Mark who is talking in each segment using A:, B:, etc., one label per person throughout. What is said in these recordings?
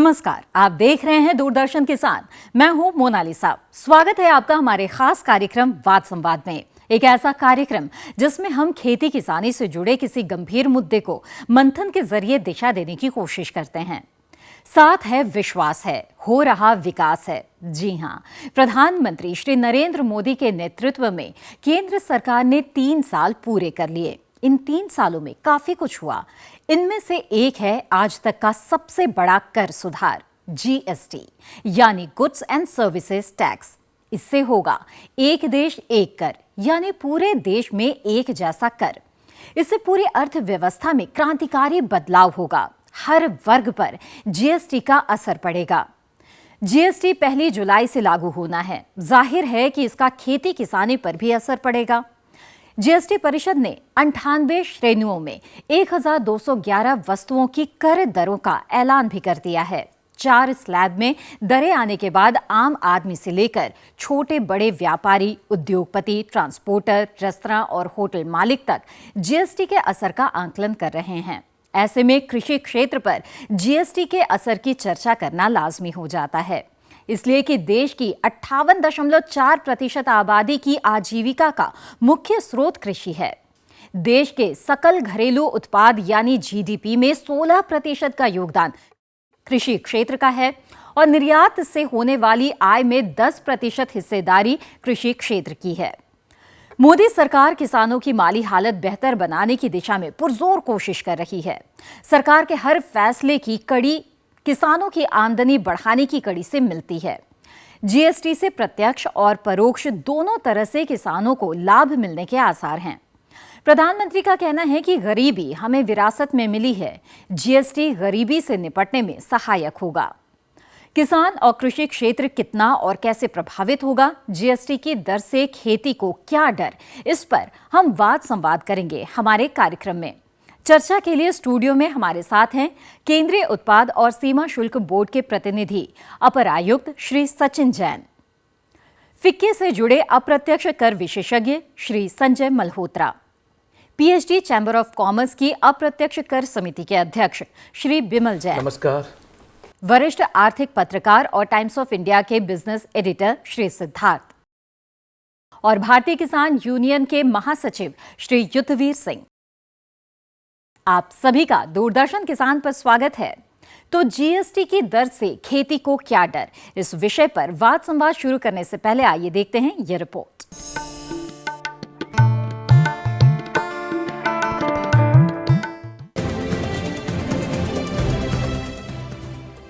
A: नमस्कार, आप देख रहे हैं दूरदर्शन किसान। मैं हूं मोनालिसा। स्वागत है आपका हमारे खास कार्यक्रम वाद संवाद में। एक ऐसा कार्यक्रम जिसमें हम खेती किसानी से जुड़े किसी गंभीर मुद्दे को मंथन के जरिए दिशा देने की कोशिश करते हैं। साथ है विश्वास है, हो रहा विकास है। जी हां, प्रधानमंत्री श्री नरेंद्र मोदी के नेतृत्व में केंद्र सरकार ने 3 साल पूरे कर लिए। इन 3 सालों में काफी कुछ हुआ। इनमें से एक है आज तक का सबसे बड़ा कर सुधार, जीएसटी यानी गुड्स एंड सर्विसेज टैक्स। इससे होगा एक देश एक कर, यानी पूरे देश में एक जैसा कर। इससे पूरी अर्थव्यवस्था में क्रांतिकारी बदलाव होगा। हर वर्ग पर जीएसटी का असर पड़ेगा। जीएसटी 1 जुलाई से लागू होना है। जाहिर है कि इसका खेती किसानी पर भी असर पड़ेगा। जीएसटी परिषद ने 98 श्रेणियों में 1211 वस्तुओं की कर दरों का ऐलान भी कर दिया है। 4 स्लैब में दरें आने के बाद आम आदमी से लेकर छोटे बड़े व्यापारी, उद्योगपति, ट्रांसपोर्टर, रेस्तरां और होटल मालिक तक जीएसटी के असर का आकलन कर रहे हैं। ऐसे में कृषि क्षेत्र पर जीएसटी के असर की चर्चा करना लाजमी हो जाता है, इसलिए कि देश की 58.4% आबादी की आजीविका का मुख्य स्रोत कृषि है। देश के सकल घरेलू उत्पाद यानी जीडीपी में 16% का योगदान कृषि क्षेत्र का है और निर्यात से होने वाली आय में 10% हिस्सेदारी कृषि क्षेत्र की है। मोदी सरकार किसानों की माली हालत बेहतर बनाने की दिशा में पुरजोर कोशिश कर रही है। सरकार के हर फैसले की कड़ी किसानों की आमदनी बढ़ाने की कड़ी से मिलती है। जीएसटी से प्रत्यक्ष और परोक्ष दोनों तरह से किसानों को लाभ मिलने के आसार हैं। प्रधानमंत्री का कहना है कि गरीबी हमें विरासत में मिली है। जीएसटी गरीबी से निपटने में सहायक होगा। किसान और कृषि क्षेत्र कितना और कैसे प्रभावित होगा, जीएसटी की दर से खेती को क्या डर, इस पर हम वाद संवाद करेंगे हमारे कार्यक्रम में। चर्चा के लिए स्टूडियो में हमारे साथ हैं केंद्रीय उत्पाद और सीमा शुल्क बोर्ड के प्रतिनिधि अपर आयुक्त श्री सचिन जैन, फिक्की से जुड़े अप्रत्यक्ष कर विशेषज्ञ Shri Sanjay Malhotra, PhD chamber of commerce की अप्रत्यक्ष कर समिति के अध्यक्ष श्री बिमल जैन,
B: नमस्कार,
A: वरिष्ठ आर्थिक पत्रकार और टाइम्स ऑफ इंडिया के बिजनेस एडिटर श्री सिद्धार्थ, और भारतीय किसान यूनियन के महासचिव श्री युद्धवीर सिंह। आप सभी का दूरदर्शन किसान पर स्वागत है। तो जीएसटी की दर से खेती को क्या डर, इस विषय पर वाद संवाद शुरू करने से पहले आइए देखते हैं ये रिपोर्ट।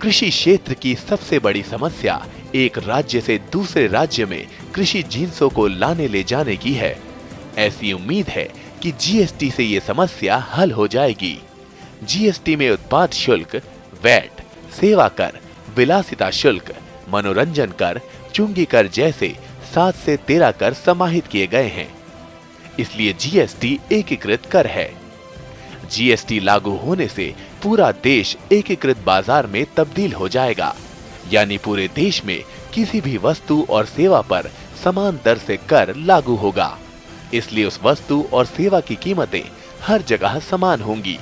C: कृषि क्षेत्र की सबसे बड़ी समस्या एक राज्य से दूसरे राज्य में कृषि जिन्सों को लाने ले जाने की है। ऐसी उम्मीद है कि जीएसटी से ये समस्या हल हो जाएगी। जीएसटी में उत्पाद शुल्क, वैट, सेवा कर, विलासिता शुल्क, मनोरंजन कर, चुंगी कर जैसे 7 से 13 कर समाहित किए गए हैं। इसलिए जीएसटी एकीकृत कर है। जीएसटी लागू होने से पूरा देश एकीकृत बाजार में तब्दील हो जाएगा, यानी पूरे देश में किसी भी वस्तु और सेवा पर समान दर से कर लागू होगा। इसलिए उस वस्तु और सेवा की कीमतें हर जगह समान होंगी।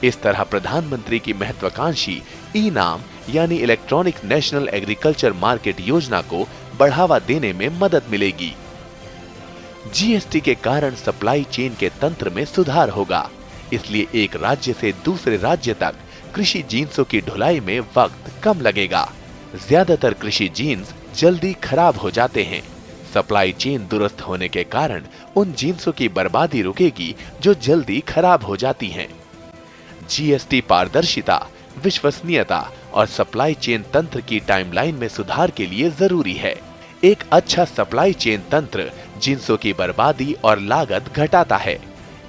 C: इस तरह प्रधानमंत्री की महत्वाकांक्षी ई-नाम यानी इलेक्ट्रॉनिक नेशनल एग्रीकल्चर मार्केट योजना को बढ़ावा देने में मदद मिलेगी। जीएसटी के कारण सप्लाई चेन के तंत्र में सुधार होगा। इसलिए एक राज्य से दूसरे राज्य तक कृषि जिन्सों की ढुलाई में वक्त कम लगेगा। ज्यादातर कृषि जिन्स जल्दी खराब हो जाते हैं। सप्लाई चेन दुरुस्त होने के कारण उन जिन्सों की बर्बादी रुकेगी जो जल्दी खराब हो जाती हैं। जीएसटी पारदर्शिता, विश्वसनीयता और सप्लाई चेन तंत्र की टाइमलाइन में सुधार के लिए जरूरी है। एक अच्छा सप्लाई चेन तंत्र जिन्सों की बर्बादी और लागत घटाता है।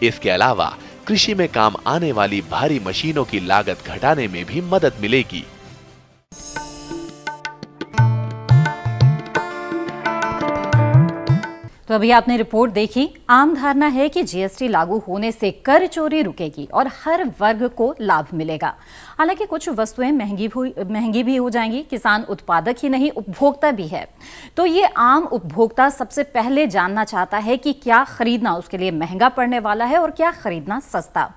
C: इसके अलावा कृषि में काम आने वाली भारी मशीनों की लागत घटाने में भी मदद मिलेगी।
A: तो अभी आपने रिपोर्ट देखी। आम धारणा है कि जीएसटी लागू होने से कर चोरी रुकेगी और हर वर्ग को लाभ मिलेगा। हालांकि कुछ वस्तुएं महंगी भी हो जाएंगी। किसान उत्पादक ही नहीं, उपभोक्ता भी है। तो ये आम उपभोक्ता सबसे पहले जानना चाहता है कि क्या खरीदना उसके लिए महंगा पड़ने वाला है और क्या खरीदना सस्ता।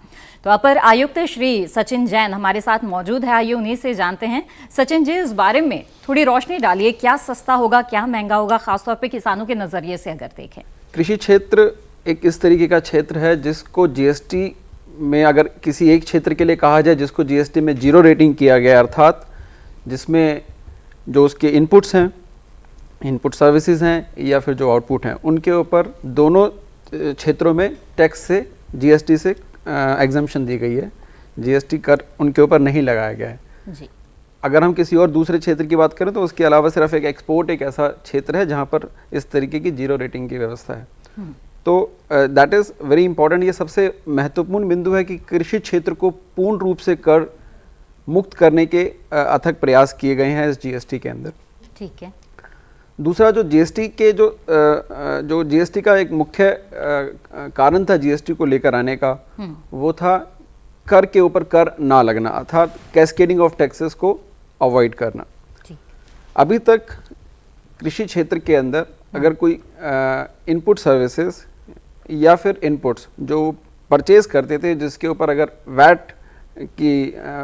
A: तो अपर आयुक्त श्री सचिन जैन हमारे साथ मौजूद है, आइए उन्हीं से जानते हैं। सचिन जी, इस बारे में थोड़ी रोशनी डालिए, क्या सस्ता होगा, क्या महंगा होगा, खासतौर पे किसानों के नजरिए से अगर देखें।
B: कृषि क्षेत्र एक इस तरीके का क्षेत्र है जिसको जीएसटी में, अगर किसी एक क्षेत्र के लिए कहा जाए जिसको जीएसटी में 0 रेटिंग किया गया, अर्थात जिसमें जो उसके इनपुट्स हैं, इनपुट सर्विसेज हैं या फिर जो आउटपुट हैं, उनके ऊपर दोनों क्षेत्रों में टैक्स से, जीएसटी से एग्जम्पशन दी गई है। जीएसटी कर उनके ऊपर नहीं लगाया गया है
A: जी।
B: अगर हम किसी और दूसरे क्षेत्र की बात करें तो उसके अलावा सिर्फ एक एक्सपोर्ट एक ऐसा क्षेत्र है जहाँ पर इस तरीके की 0 रेटिंग की व्यवस्था है। तो दैट इज़ वेरी इंपॉर्टेंट। ये सबसे महत्वपूर्ण बिंदु है कि कृषि क्षेत्र को पूर्ण रूप से कर मुक्त करने के अथक प्रयास किए गए हैं इस जीएसटी के अंदर।
A: ठीक है।
B: दूसरा, जो जीएसटी के जो जीएसटी का एक मुख्य कारण था जीएसटी को लेकर आने का, वो था कर के ऊपर कर ना लगना, अर्थात कैस्केडिंग ऑफ टैक्सेस को अवॉइड करना। अभी तक कृषि क्षेत्र के अंदर अगर कोई इनपुट सर्विसेज या फिर इनपुट्स जो परचेज करते थे जिसके ऊपर अगर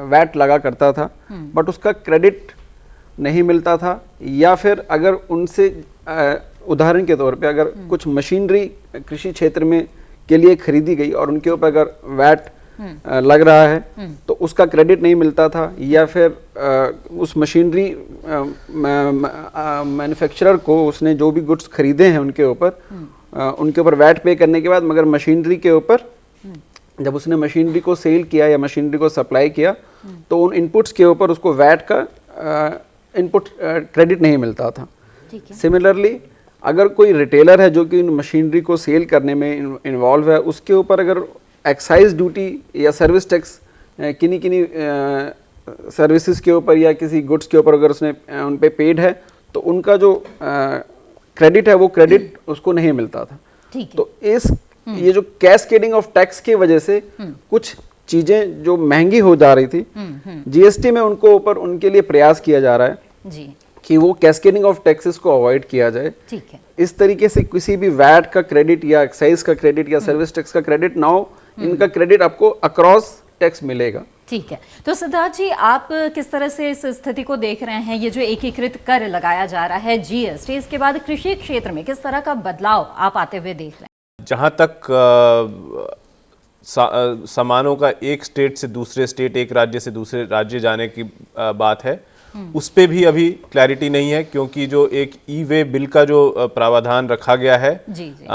B: वैट लगा करता था बट उसका क्रेडिट नहीं मिलता था, या फिर अगर उनसे उदाहरण के तौर पे अगर कुछ मशीनरी कृषि क्षेत्र में के लिए खरीदी गई और उनके ऊपर अगर वैट लग रहा है तो उसका क्रेडिट नहीं मिलता था, या फिर उस मशीनरी मैन्युफैक्चरर को उसने जो भी गुड्स खरीदे हैं उनके ऊपर वैट पे करने के बाद, मगर मशीनरी के ऊपर जब उसने मशीनरी को सेल किया या मशीनरी को सप्लाई किया तो उन इनपुट्स के ऊपर उसको वैट का इनपुट क्रेडिट नहीं मिलता था। सिमिलरली अगर कोई रिटेलर है जो कि इन मशीनरी को सेल करने में इन्वॉल्व है, उसके ऊपर अगर एक्साइज ड्यूटी या सर्विस टैक्स किन्हीं सर्विसेज के ऊपर या किसी गुड्स के ऊपर अगर उसने उन पे पेड है तो उनका जो क्रेडिट है वो क्रेडिट उसको नहीं मिलता था। तो ये जो कैस्केडिंग ऑफ टैक्स की वजह से कुछ चीजें जो महंगी हो जा रही थी, जीएसटी में उनको ऊपर उनके लिए प्रयास किया जा रहा है
A: जी
B: कि वो कैस्केडिंग ऑफ टैक्सेस को अवॉइड किया जाए।
A: ठीक है।
B: इस तरीके से किसी भी वैट का क्रेडिट या एक्साइज का क्रेडिट या सर्विस टैक्स का क्रेडिट नाउ इनका क्रेडिट आपको अक्रॉस टैक्स मिलेगा।
A: ठीक है। तो सिद्धार्थ जी, आप किस तरह से इस स्थिति को देख रहे हैं? ये जो एकीकृत कर लगाया जा रहा है जीएसटी, इसके बाद कृषि क्षेत्र में किस तरह का बदलाव आप आते हुए देख रहे हैं?
D: जहाँ तक सामानों का एक स्टेट से दूसरे स्टेट, एक राज्य से दूसरे राज्य जाने की बात है, उस पे भी अभी क्लैरिटी नहीं है, क्योंकि जो एक ई वे बिल का जो प्रावधान रखा गया है
A: जी जी।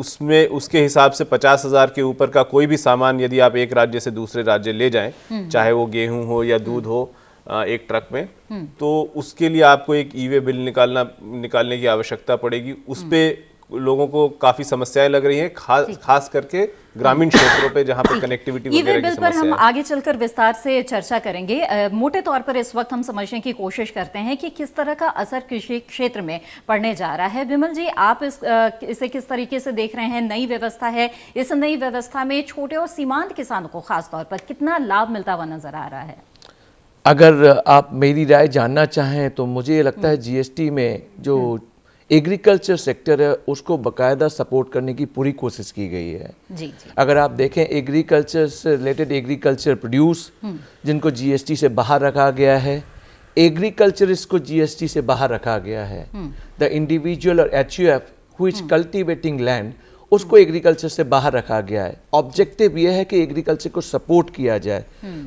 D: उसमें उसके हिसाब से 50,000 के ऊपर का कोई भी सामान यदि आप एक राज्य से दूसरे राज्य ले जाएं, चाहे वो गेहूं हो या दूध हो, एक ट्रक में, तो उसके लिए आपको एक ई वे बिल निकालने की आवश्यकता पड़ेगी। उस पे लोगों को काफी समस्याएं लग रही हैं, खास करके ग्रामीण क्षेत्रों पे जहां पे कनेक्टिविटी वगैरह की समस्या है।
A: हम आगे चलकर विस्तार से चर्चा करेंगे। मोटे तौर पर इस वक्त हम समझने की कोशिश करते हैं कि किस तरह का असर कृषि क्षेत्र में पड़ने जा रहा है। विमल जी, आप इसे किस तरीके से देख रहे हैं? नई व्यवस्था है, इस नई व्यवस्था में छोटे और सीमांत किसानों को खास तौर पर कितना लाभ मिलता हुआ नजर आ रहा है?
E: अगर आप मेरी राय जानना चाहें तो मुझे ये लगता है जीएसटी में जो एग्रीकल्चर सेक्टर है उसको बकायदा सपोर्ट करने की पूरी कोशिश की गई है।
A: जी जी।
E: अगर आप देखें एग्रीकल्चर से रिलेटेड एग्रीकल्चर प्रोड्यूस जिनको जीएसटी से बाहर रखा गया है, एग्रीकल्चरिस्ट को जीएसटी से बाहर रखा गया है। द इंडिविजुअल और HUF who is cultivating land, उसको एग्रीकल्चर से बाहर रखा गया है। ऑब्जेक्टिव ये है कि एग्रीकल्चर को सपोर्ट किया जाए।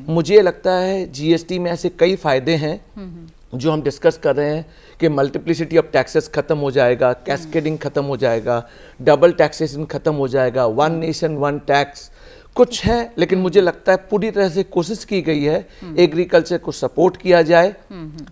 E: मुझे लगता है जीएसटी में ऐसे कई फायदे हैं जो हम डिस्कस कर रहे हैं कि मल्टीप्लिसिटी ऑफ टैक्सेस खत्म हो जाएगा, कैस्केडिंग खत्म हो जाएगा, डबल टैक्सेशन खत्म हो जाएगा, वन नेशन वन टैक्स कुछ है, लेकिन मुझे लगता है पूरी तरह से कोशिश की गई है एग्रीकल्चर को सपोर्ट किया जाए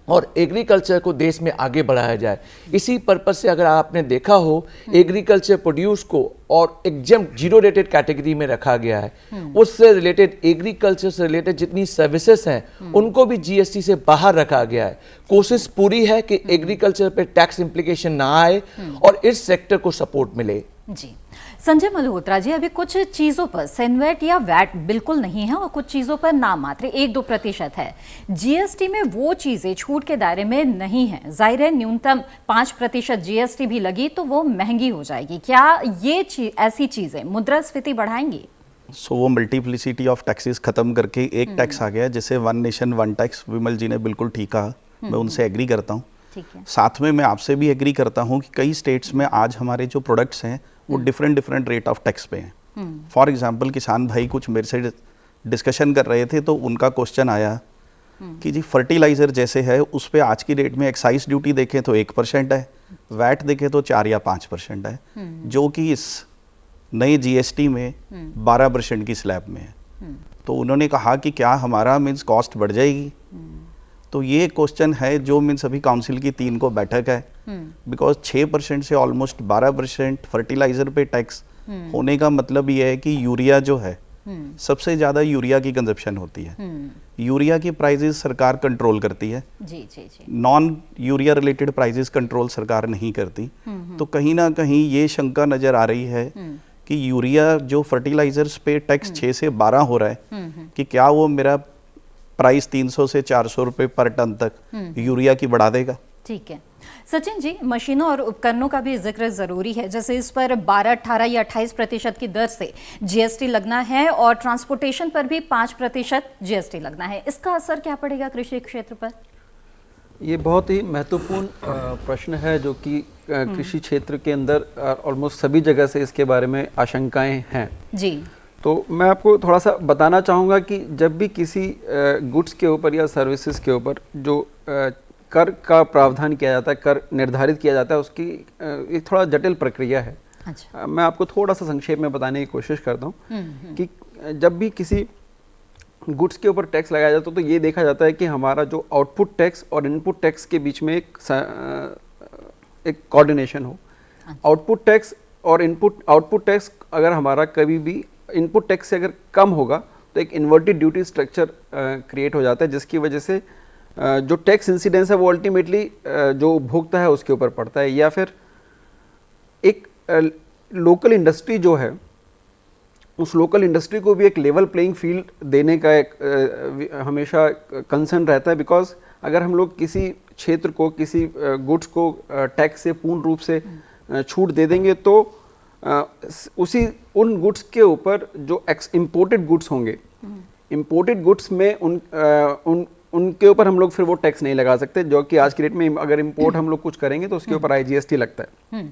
E: और एग्रीकल्चर को देश में आगे बढ़ाया जाए। इसी पर्पज से अगर आपने देखा हो एग्रीकल्चर प्रोड्यूस को और एग्जेम्प्ट 0 रेटेड कैटेगरी में रखा गया है। उससे रिलेटेड एग्रीकल्चर से रिलेटेड जितनी सर्विसेज हैं उनको भी जीएसटी से बाहर रखा गया है। कोशिश पूरी है कि एग्रीकल्चर पे टैक्स इंप्लीकेशन ना आए और इस सेक्टर को सपोर्ट मिले।
A: जी, संजय मल्होत्रा जी, अभी कुछ चीजों पर सेनवेट या वैट बिल्कुल नहीं है और कुछ चीजों पर नाम मात्र 1-2% है। जीएसटी में वो चीजें छूट के दायरे में नहीं है। जाहिर है न्यूनतम 5% जीएसटी भी लगी तो वो महंगी हो जाएगी। क्या ये ऐसी चीजें मुद्रास्फीति बढ़ाएंगी?
F: सो वो मल्टीप्लिसिटी ऑफ टैक्सेस खत्म करके एक टैक्स आ गया, जैसे वन नेशन वन टैक्स। विमल जी ने बिल्कुल ठीक कहा, मैं उनसे एग्री करता हूँ। साथ में मैं आपसे भी एग्री करता हूँ कि कई स्टेट्स में आज हमारे जो प्रोडक्ट्स हैं वो डिफरेंट रेट ऑफ टैक्स पे हैं। फॉर एग्जांपल किसान भाई कुछ मेरे से डिस्कशन कर रहे थे तो उनका क्वेश्चन आया कि जी फर्टिलाइजर जैसे है उस पर आज की डेट में एक्साइज ड्यूटी देखें तो 1% है, वैट देखें तो 4 या 5% है, जो कि इस नए जीएसटी में 12% की स्लैब में है। तो उन्होंने कहा कि क्या हमारा मीन्स कॉस्ट बढ़ जाएगी? तो ये क्वेश्चन है जो मीन्स अभी काउंसिल की 3 को बैठक है, बिकॉज 6% से ऑलमोस्ट 12% फर्टिलाइजर पे टैक्स होने का मतलब ये है कि यूरिया जो है सबसे ज्यादा यूरिया की कंजप्शन होती है। यूरिया की प्राइजेस सरकार कंट्रोल करती है, non urea related prices control सरकार नहीं करती। तो कहीं ना कहीं ये शंका नजर आ रही है कि यूरिया जो फर्टिलाइजर्स पे टैक्स 6 से 12 हो रहा है कि क्या वो मेरा प्राइस 300 से 400 रुपए पर टन तक यूरिया की बढ़ा देगा।
A: ठीक है सचिन जी, मशीनों और उपकरणों का भी जिक्र जरूरी है। जैसे इस पर 12, 18 या 28% की दर से जीएसटी लगना है और ट्रांसपोर्टेशन पर भी 5% जीएसटी लगना है। इसका असर क्या पड़ेगा कृषि क्षेत्र पर?
B: ये बहुत ही महत्वपूर्ण प्रश्न है जो कि कृषि क्षेत्र के अंदर ऑलमोस्ट सभी जगह से इसके बारे में आशंकाएं हैं
A: जी।
B: तो मैं आपको थोड़ा सा बताना चाहूँगा कि जब भी किसी गुड्स के ऊपर या सर्विसेज के ऊपर जो कर का प्रावधान किया जाता है, कर निर्धारित किया जाता है, उसकी एक थोड़ा जटिल प्रक्रिया है। अच्छा। मैं आपको थोड़ा सा संक्षेप में बताने की कोशिश करता हूँ कि जब भी किसी गुड्स के ऊपर टैक्स लगाया जाता है तो ये देखा जाता है कि हमारा जो आउटपुट टैक्स और इनपुट टैक्स के बीच में एक कोऑर्डिनेशन हो। आउटपुट टैक्स और आउटपुट टैक्स अगर हमारा कभी भी इनपुट टैक्स से अगर कम होगा तो एक इन्वर्टेड ड्यूटी स्ट्रक्चर क्रिएट हो जाता है, जिसकी वजह से जो टैक्स इंसिडेंस है वो अल्टीमेटली जो उपभोक्ता है उसके ऊपर पड़ता है। या फिर एक लोकल इंडस्ट्री जो है उस लोकल इंडस्ट्री को भी एक लेवल प्लेइंग फील्ड देने का एक हमेशा कंसर्न रहता है। बिकॉज अगर हम लोग किसी क्षेत्र को, किसी गुड्स को टैक्स से पूर्ण रूप से छूट दे देंगे तो उन गुड्स के ऊपर जो इम्पोर्टेड गुड्स होंगे, इम्पोर्टेड गुड्स में उनके ऊपर हम लोग फिर वो टैक्स नहीं लगा सकते, जो कि आज की डेट में अगर इम्पोर्ट हम लोग कुछ करेंगे तो उसके ऊपर आईजीएसटी लगता है।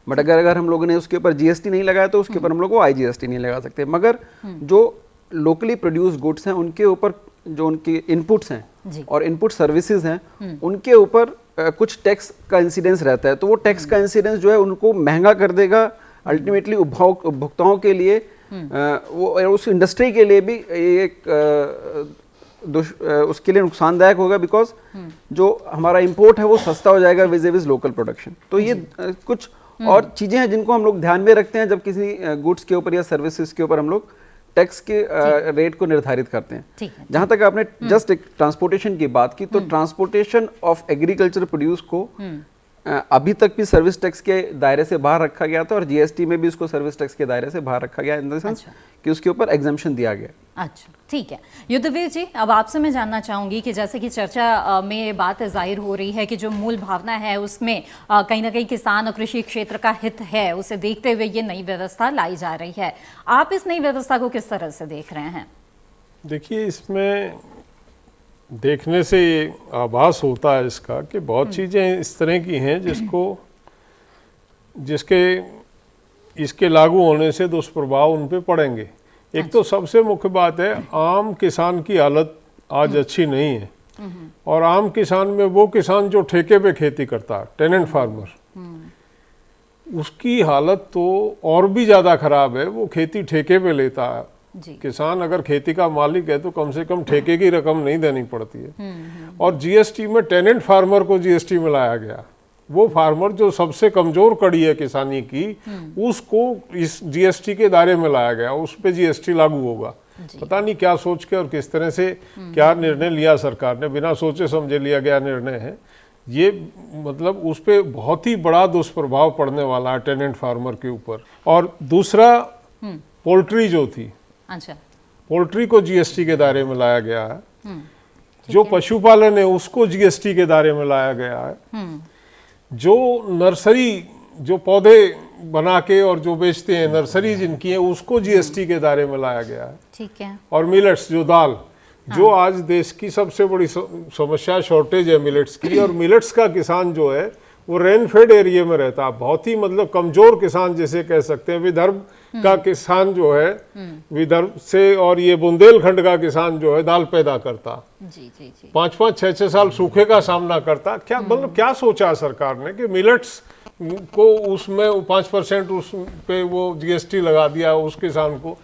B: बट अगर हम लोगों ने उसके ऊपर जीएसटी नहीं लगाया तो उसके ऊपर हम लोग को आईजीएसटी नहीं लगा सकते। मगर जो लोकली प्रोड्यूस गुड्स हैं उनके ऊपर जो उनके इनपुट्स हैं और इनपुट सर्विसेज हैं उनके ऊपर कुछ टैक्स का इंसिडेंस रहता है। तो वो टैक्स का इंसिडेंस जो है उनको महंगा कर देगा अल्टीमेटली उपभोक्ताओं के लिए, वो उस इंडस्ट्री के लिए भी एक उसके लिए नुकसानदायक होगा। बिकॉज जो हमारा इंपोर्ट है वो सस्ता हो जाएगा विज़ लोकल प्रोडक्शन। तो ये कुछ और चीजें हैं जिनको हम लोग ध्यान में रखते हैं जब किसी गुड्स के ऊपर या सर्विसेज के ऊपर हम लोग टैक्स के रेट को निर्धारित करते हैं। जहां तक आपने जस्ट एक ट्रांसपोर्टेशन की बात की, तो ट्रांसपोर्टेशन ऑफ एग्रीकल्चर प्रोड्यूस को अभी तक भी सर्विस टैक्स के दायरे से बाहर रखा गया था और जीएसटी में भी उसको सर्विस टैक्स के दायरे से बाहर रखा गया, इन द सेंस कि उसके ऊपर एग्जम्पशन दिया गया।
A: अच्छा, ठीक है। युद्धवीर जी, अब आपसे मैं जानना चाहूंगी कि जैसे कि चर्चा में बात जाहिर हो रही है कि जो मूल भावना है उसमें कहीं ना कहीं किसान और कृषि क्षेत्र का हित है, उसे देखते हुए ये नई व्यवस्था लाई जा रही है। आप इस नई व्यवस्था को किस तरह से देख रहे हैं?
G: देखिए, इसमें देखने से ये आभास होता है इसका कि बहुत चीज़ें इस तरह की हैं इसके लागू होने से दुष्प्रभाव उन पे पड़ेंगे। एक तो सबसे मुख्य बात है, आम किसान की हालत आज अच्छी नहीं है। और आम किसान में वो किसान जो ठेके पे खेती करता है, टेनेंट फार्मर, उसकी हालत तो और भी ज़्यादा खराब है। वो खेती ठेके पे लेता है। किसान अगर खेती का मालिक है तो कम से कम ठेके की रकम नहीं देनी पड़ती है। और जीएसटी में टेनेंट फार्मर को जीएसटी में लाया गया। वो फार्मर जो सबसे कमजोर कड़ी है किसानी की, उसको इस जीएसटी के दायरे में लाया गया, उस पे जीएसटी लागू होगा। पता नहीं क्या सोच के और किस तरह से क्या निर्णय लिया सरकार ने, बिना सोचे समझे लिया गया निर्णय है। ये मतलब उस पर बहुत ही बड़ा दुष्प्रभाव पड़ने वाला है टेनेंट फार्मर के ऊपर। और दूसरा पोल्ट्री जो थी,
A: अच्छा,
G: पोल्ट्री को जीएसटी के दायरे में लाया गया है। जो पशुपालन है उसको जीएसटी के दायरे में लाया गया है। जो नर्सरी, जो पौधे बना के और जो बेचते हैं, नर्सरी जिनकी है, उसको जीएसटी के दायरे में लाया गया है।
A: ठीक है।
G: और मिलेट्स, जो दाल, जो आज देश की सबसे बड़ी समस्या शॉर्टेज है मिलेट्स की, और मिलेट्स का किसान जो है वो रेन फेड एरिया में रहता है, बहुत ही मतलब कमजोर किसान जिसे कह सकते हैं। विदर्भ का किसान जो है, विदर्भ से, और ये बुंदेलखंड का किसान जो है दाल पैदा करता,
A: जी जी जी,
G: 5-5, 6-6 साल सूखे का सामना करता। क्या मतलब क्या सोचा सरकार ने कि मिलेट्स को उसमें 5% उस पे वो जीएसटी लगा दिया, उस किसान को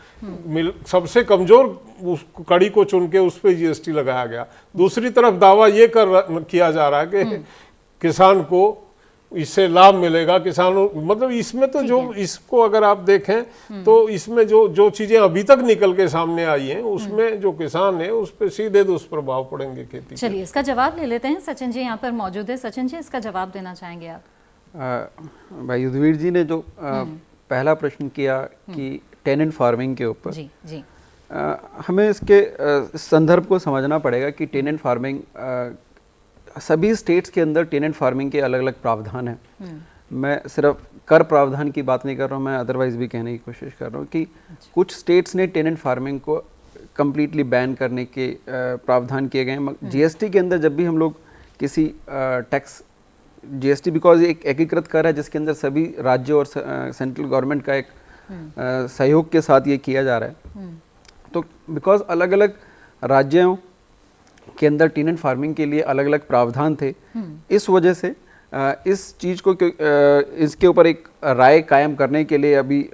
G: सबसे कमजोर उस कड़ी को चुन के उस पे जीएसटी लगाया गया। दूसरी तरफ दावा ये किया जा रहा है कि किसान को इससे लाभ मिलेगा, किसानों, मतलब इसमें तो जो, इसको अगर आप देखें तो इसमें जो चीजें अभी तक निकल के सामने आई हैं, उसमें जो किसान है उस पर सीधे दुष्प्रभाव पड़ेंगे खेती।
A: चलिए इसका जवाब ले लेते हैं। सचिन जी यहाँ पर मौजूद है। सचिन जी, इसका जवाब देना चाहेंगे आप?
B: भाई युद्धवीर जी ने जो पहला प्रश्न किया कि टेनेंट फार्मिंग के ऊपर,
A: जी जी,
B: हमें इसके संदर्भ को समझना पड़ेगा कि टेनेंट फार्मिंग, सभी स्टेट्स के अंदर टेनेंट फार्मिंग के अलग अलग प्रावधान हैं। मैं सिर्फ कर प्रावधान की बात नहीं कर रहा हूँ, मैं अदरवाइज भी कहने की कोशिश कर रहा हूँ कि कुछ स्टेट्स ने टेनेंट फार्मिंग को कम्प्लीटली बैन करने के प्रावधान किए गए हैं। जीएसटी के अंदर जब भी हम लोग किसी टैक्स, जीएसटी बिकॉज एक एकीकृत कर है जिसके अंदर सभी राज्यों और सेंट्रल गवर्नमेंट का एक सहयोग के साथ ये किया जा रहा है, तो बिकॉज अलग अलग राज्यों के अंदर टेनेंट फार्मिंग के लिए अलग अलग प्रावधान थे, इस वजह से इस चीज़ को इसके ऊपर एक राय कायम करने के लिए अभी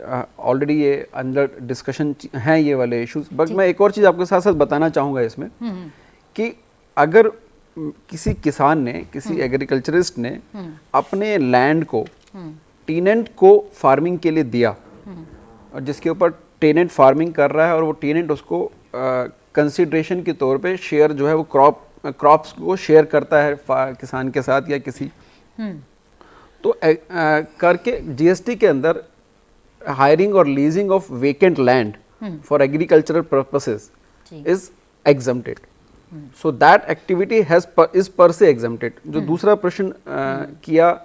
B: ऑलरेडी ये अंडर डिस्कशन हैं ये वाले इश्यूज। बट मैं एक और चीज़ आपके साथ साथ बताना चाहूँगा इसमें कि अगर किसी किसान ने, किसी एग्रीकल्चरिस्ट ने अपने लैंड को टेनेंट को फार्मिंग के लिए दिया और जिसके ऊपर टेनेंट फार्मिंग कर रहा है और वो टेनेंट उसको कंसिडरेशन के तौर पे शेयर जो है वो क्रॉप्स को शेयर करता है किसान के साथ या किसी, तो करके जीएसटी के अंदर हायरिंग और leasing of vacant land for agricultural purposes is exempted, so that activity is per se exempted. जो दूसरा प्रश्न किया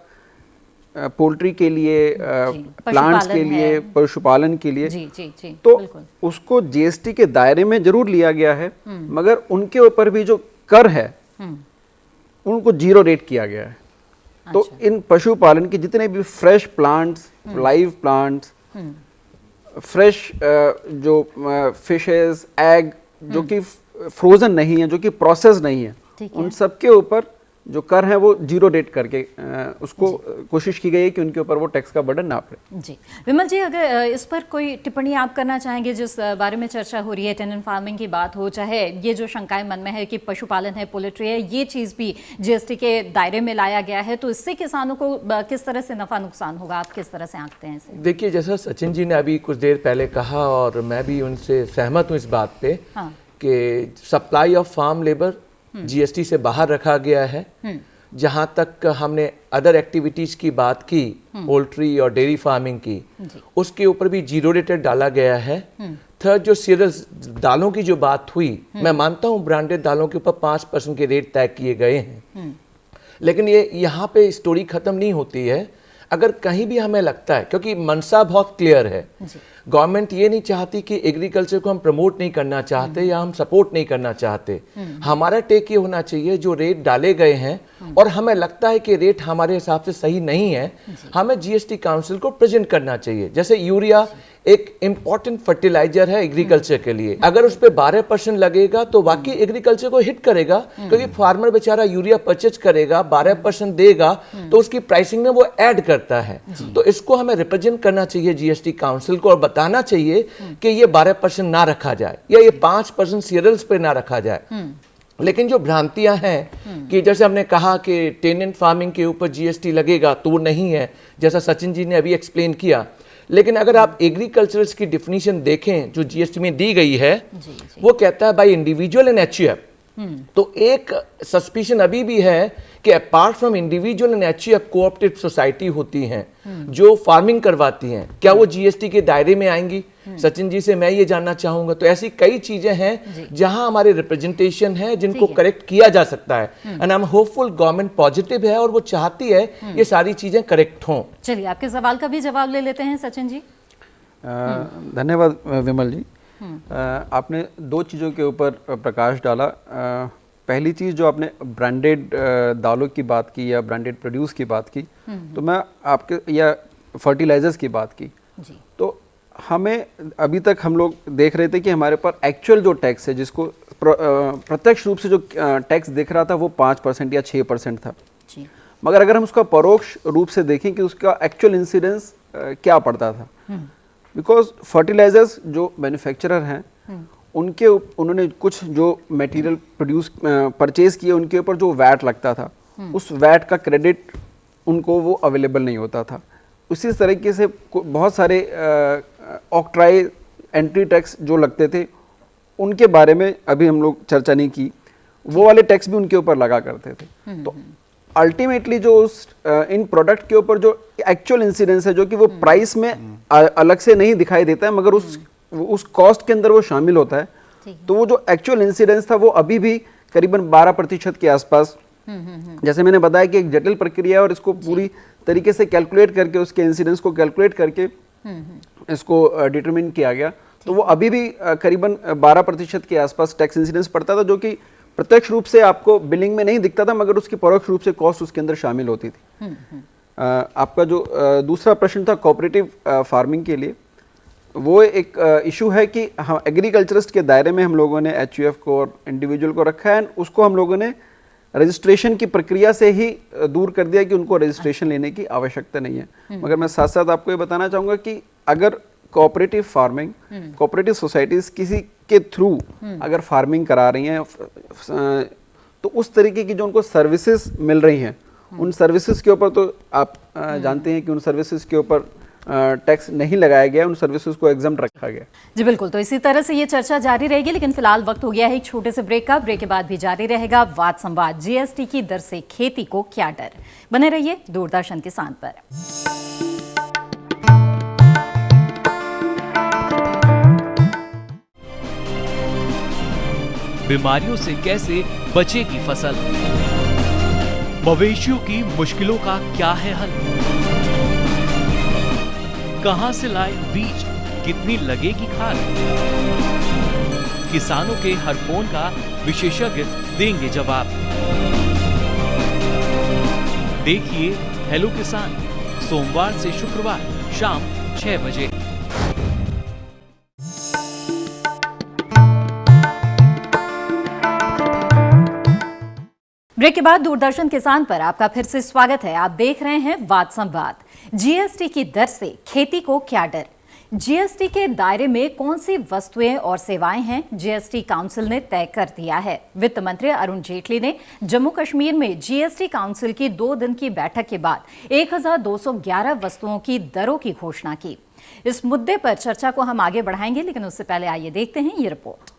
B: पोल्ट्री के लिए, प्लांट्स के लिए, पशुपालन के लिए,
A: जी, जी, जी,
B: तो
A: बिल्कुल।
B: उसको जीएसटी के दायरे में जरूर लिया गया है, मगर उनके ऊपर भी जो कर है उनको 0 रेट किया गया है। तो इन पशुपालन के जितने भी fresh plants, live plants, fresh जो फिशेस, एग जो कि फ्रोजन नहीं है, जो कि प्रोसेस नहीं है, उन सब के ऊपर जो कर है वो 0 रेट करके उसको कोशिश की गई है कि उनके ऊपर वो टैक्स का बर्डन ना पड़े।
A: जी विमल जी, अगर इस पर कोई टिप्पणी आप करना चाहेंगे, जिस बारे में चर्चा हो रही है, टेनेंट फार्मिंग की बात हो, चाहे ये जो शंकाएं मन में है कि पशुपालन है, पोल्ट्री है, ये चीज़ भी जीएसटी के दायरे में लाया गया है, तो इससे किसानों को किस तरह से नफा नुकसान होगा, आप किस तरह से आंकते हैं इसे?
E: देखिए, जैसा सचिन जी ने अभी कुछ देर पहले कहा और मैं भी उनसे सहमत हूँ इस बात पे कि supply of farm labour GST से बाहर रखा गया है। जहाँ तक हमने अदर एक्टिविटीज़ की बात की, पोल्ट्री और डेयरी फार्मिंग की, उसके ऊपर भी 0 रेटेड डाला गया है। थर्ड, जो सीरियल्स दालों की जो बात हुई, मैं मानता हूँ ब्रांडेड दालों के ऊपर 5% के रेट तय किए गए हैं, लेकिन ये यहाँ पे स्टोरी ख़त्म नहीं होती है। अगर कहीं भी हमें लगता है, क्योंकि मनसा बहुत क्लियर है, गवर्नमेंट ये नहीं चाहती कि एग्रीकल्चर को हम प्रमोट नहीं करना चाहते या हम सपोर्ट नहीं करना चाहते। हमारा टेक ये होना चाहिए, जो रेट डाले गए हैं और हमें लगता है कि रेट हमारे हिसाब से सही नहीं है, हमें जीएसटी काउंसिल को प्रेजेंट करना चाहिए। जैसे यूरिया एक इम्पॉर्टेंट फर्टिलाइजर है एग्रीकल्चर के लिए, अगर उस पर 12% लगेगा तो वाकई एग्रीकल्चर को हिट करेगा, क्योंकि फार्मर बेचारा यूरिया परचेज करेगा, 12% देगा तो उसकी प्राइसिंग में वो ऐड करता है। तो इसको हमें रिप्रेजेंट करना चाहिए जीएसटी काउंसिल को और बताना चाहिए कि ये 12% ना रखा जाए या ये 5% सीरियल्स पे ना रखा जाए। लेकिन जो भ्रांतियां हैं कि जैसे हमने कहा कि टेनेंट फार्मिंग के ऊपर जीएसटी लगेगा, तो वो नहीं है, जैसा सचिन जी ने अभी एक्सप्लेन किया। लेकिन अगर आप एग्रीकल्चरल्स की डिफिनीशन देखें जो जीएसटी में दी गई है, वो कहता है बाय इंडिविजुअल एंड एचयूएफ तो एक सस्पिशन अभी भी है कि apart from individual and HUF cooperative society होती हैं जो फार्मिंग करवाती हैं, क्या वो जीएसटी के दायरे में आएंगी? सचिन जी से मैं ये जानना चाहूंगा। तो ऐसी कई चीजें हैं जहां हमारे रिप्रेजेंटेशन है जिनको करेक्ट किया जा सकता है, and I am hopeful government positive है और वो चाहती है ये सारी चीजें करेक्ट हों।
A: चलिए आपके सवाल का भी जवाब ले लेते हैं सचिन जी।
B: धन्यवाद विमल जी। आपने दो चीज़ों के ऊपर प्रकाश डाला। पहली चीज़ जो आपने ब्रांडेड दालों की बात की या ब्रांडेड प्रोड्यूस की बात की, तो मैं आपके या फर्टिलाइजर्स की बात की
A: जी।
B: तो हमें अभी तक हम लोग देख रहे थे कि हमारे पास एक्चुअल जो टैक्स है, जिसको प्रत्यक्ष रूप से जो टैक्स दिख रहा था वो 5% या 6% था
A: जी।
B: मगर अगर हम उसका परोक्ष रूप से देखें कि उसका एक्चुअल इंसिडेंस क्या पड़ता था, बिकॉज फर्टिलाइजर्स जो मैन्युफैक्चरर हैं उन्होंने कुछ जो मटेरियल परचेज किए उनके ऊपर जो वैट लगता था, उस वैट का क्रेडिट उनको वो अवेलेबल नहीं होता था। उसी तरीके से बहुत सारे ऑक्ट्राई एंट्री टैक्स जो लगते थे उनके बारे में अभी हम लोग चर्चा नहीं की, वो वाले टैक्स भी उनके ऊपर लगा करते थे। तो अल्टीमेटली जो इन प्रोडक्ट के ऊपर जो एक्चुअल इंसिडेंस है, जो कि वो प्राइस में अलग से नहीं दिखाई देता है मगर उस कॉस्ट के अंदर वो शामिल होता है, तो वो जो एक्चुअल इंसिडेंस था वो अभी भी करीबन 12% के आसपास, जैसे मैंने बताया कि एक जटिल प्रक्रिया है और इसको पूरी तरीके से कैलकुलेट करके उसके इंसिडेंस को कैलकुलेट करके इसको डिटरमिन किया गया, तो वो अभी भी करीबन 12% के आसपास टैक्स इंसिडेंस पड़ता था, जो कि प्रत्यक्ष रूप से आपको बिलिंग में नहीं दिखता था मगर उसकी परोक्ष रूप से कॉस्ट उसके अंदर शामिल होती थी। आपका जो दूसरा प्रश्न था कोऑपरेटिव फार्मिंग के लिए, वो एक इशू है कि हम एग्रीकल्चरिस्ट के दायरे में हम लोगों ने एचयूएफ को और इंडिविजुअल को रखा है, उसको हम लोगों ने रजिस्ट्रेशन की प्रक्रिया से ही दूर कर दिया कि उनको रजिस्ट्रेशन लेने की आवश्यकता नहीं है। मगर मैं साथ साथ आपको ये बताना चाहूँगा कि अगर कोऑपरेटिव फार्मिंग, कोऑपरेटिव सोसाइटीज़ किसी के थ्रू अगर फार्मिंग करा रही हैं तो उस तरीके की जो उनको सर्विसेज मिल रही हैं, उन सर्विसेज के ऊपर तो आप जानते हैं कि उन सर्विसेज के ऊपर टैक्स नहीं लगाया गया, उन सर्विसेज को एग्जम्प्ट रखा गया।
A: जी बिल्कुल, तो इसी तरह से ये चर्चा जारी रहेगी, लेकिन फिलहाल वक्त हो गया है एक छोटे से ब्रेक का। ब्रेक के बाद भी जारी रहेगा वाद संवाद। जीएसटी की दर से खेती को क्या डर? बने रहिए दूरदर्शन किसान पर।
H: बीमारियों से कैसे बचेगी फसल? मवेशियों की मुश्किलों का क्या है हल? कहां से लाए बीज, कितनी लगेगी खाद? किसानों के हर फोन का विशेषज्ञ देंगे जवाब। देखिए हेलो किसान, सोमवार से शुक्रवार शाम 6 बजे।
A: ब्रेक के बाद दूरदर्शन किसान पर आपका फिर से स्वागत है। आप देख रहे हैं वाद संवाद। जीएसटी की दर से खेती को क्या डर? जीएसटी के दायरे में कौन सी वस्तुएं और सेवाएं हैं, जीएसटी काउंसिल ने तय कर दिया है। वित्त मंत्री अरुण जेटली ने जम्मू कश्मीर में जीएसटी काउंसिल की 2 दिन की बैठक के बाद 1211 वस्तुओं की दरों की घोषणा की। इस मुद्दे पर चर्चा को हम आगे बढ़ाएंगे, लेकिन उससे पहले आइए देखते हैं ये रिपोर्ट।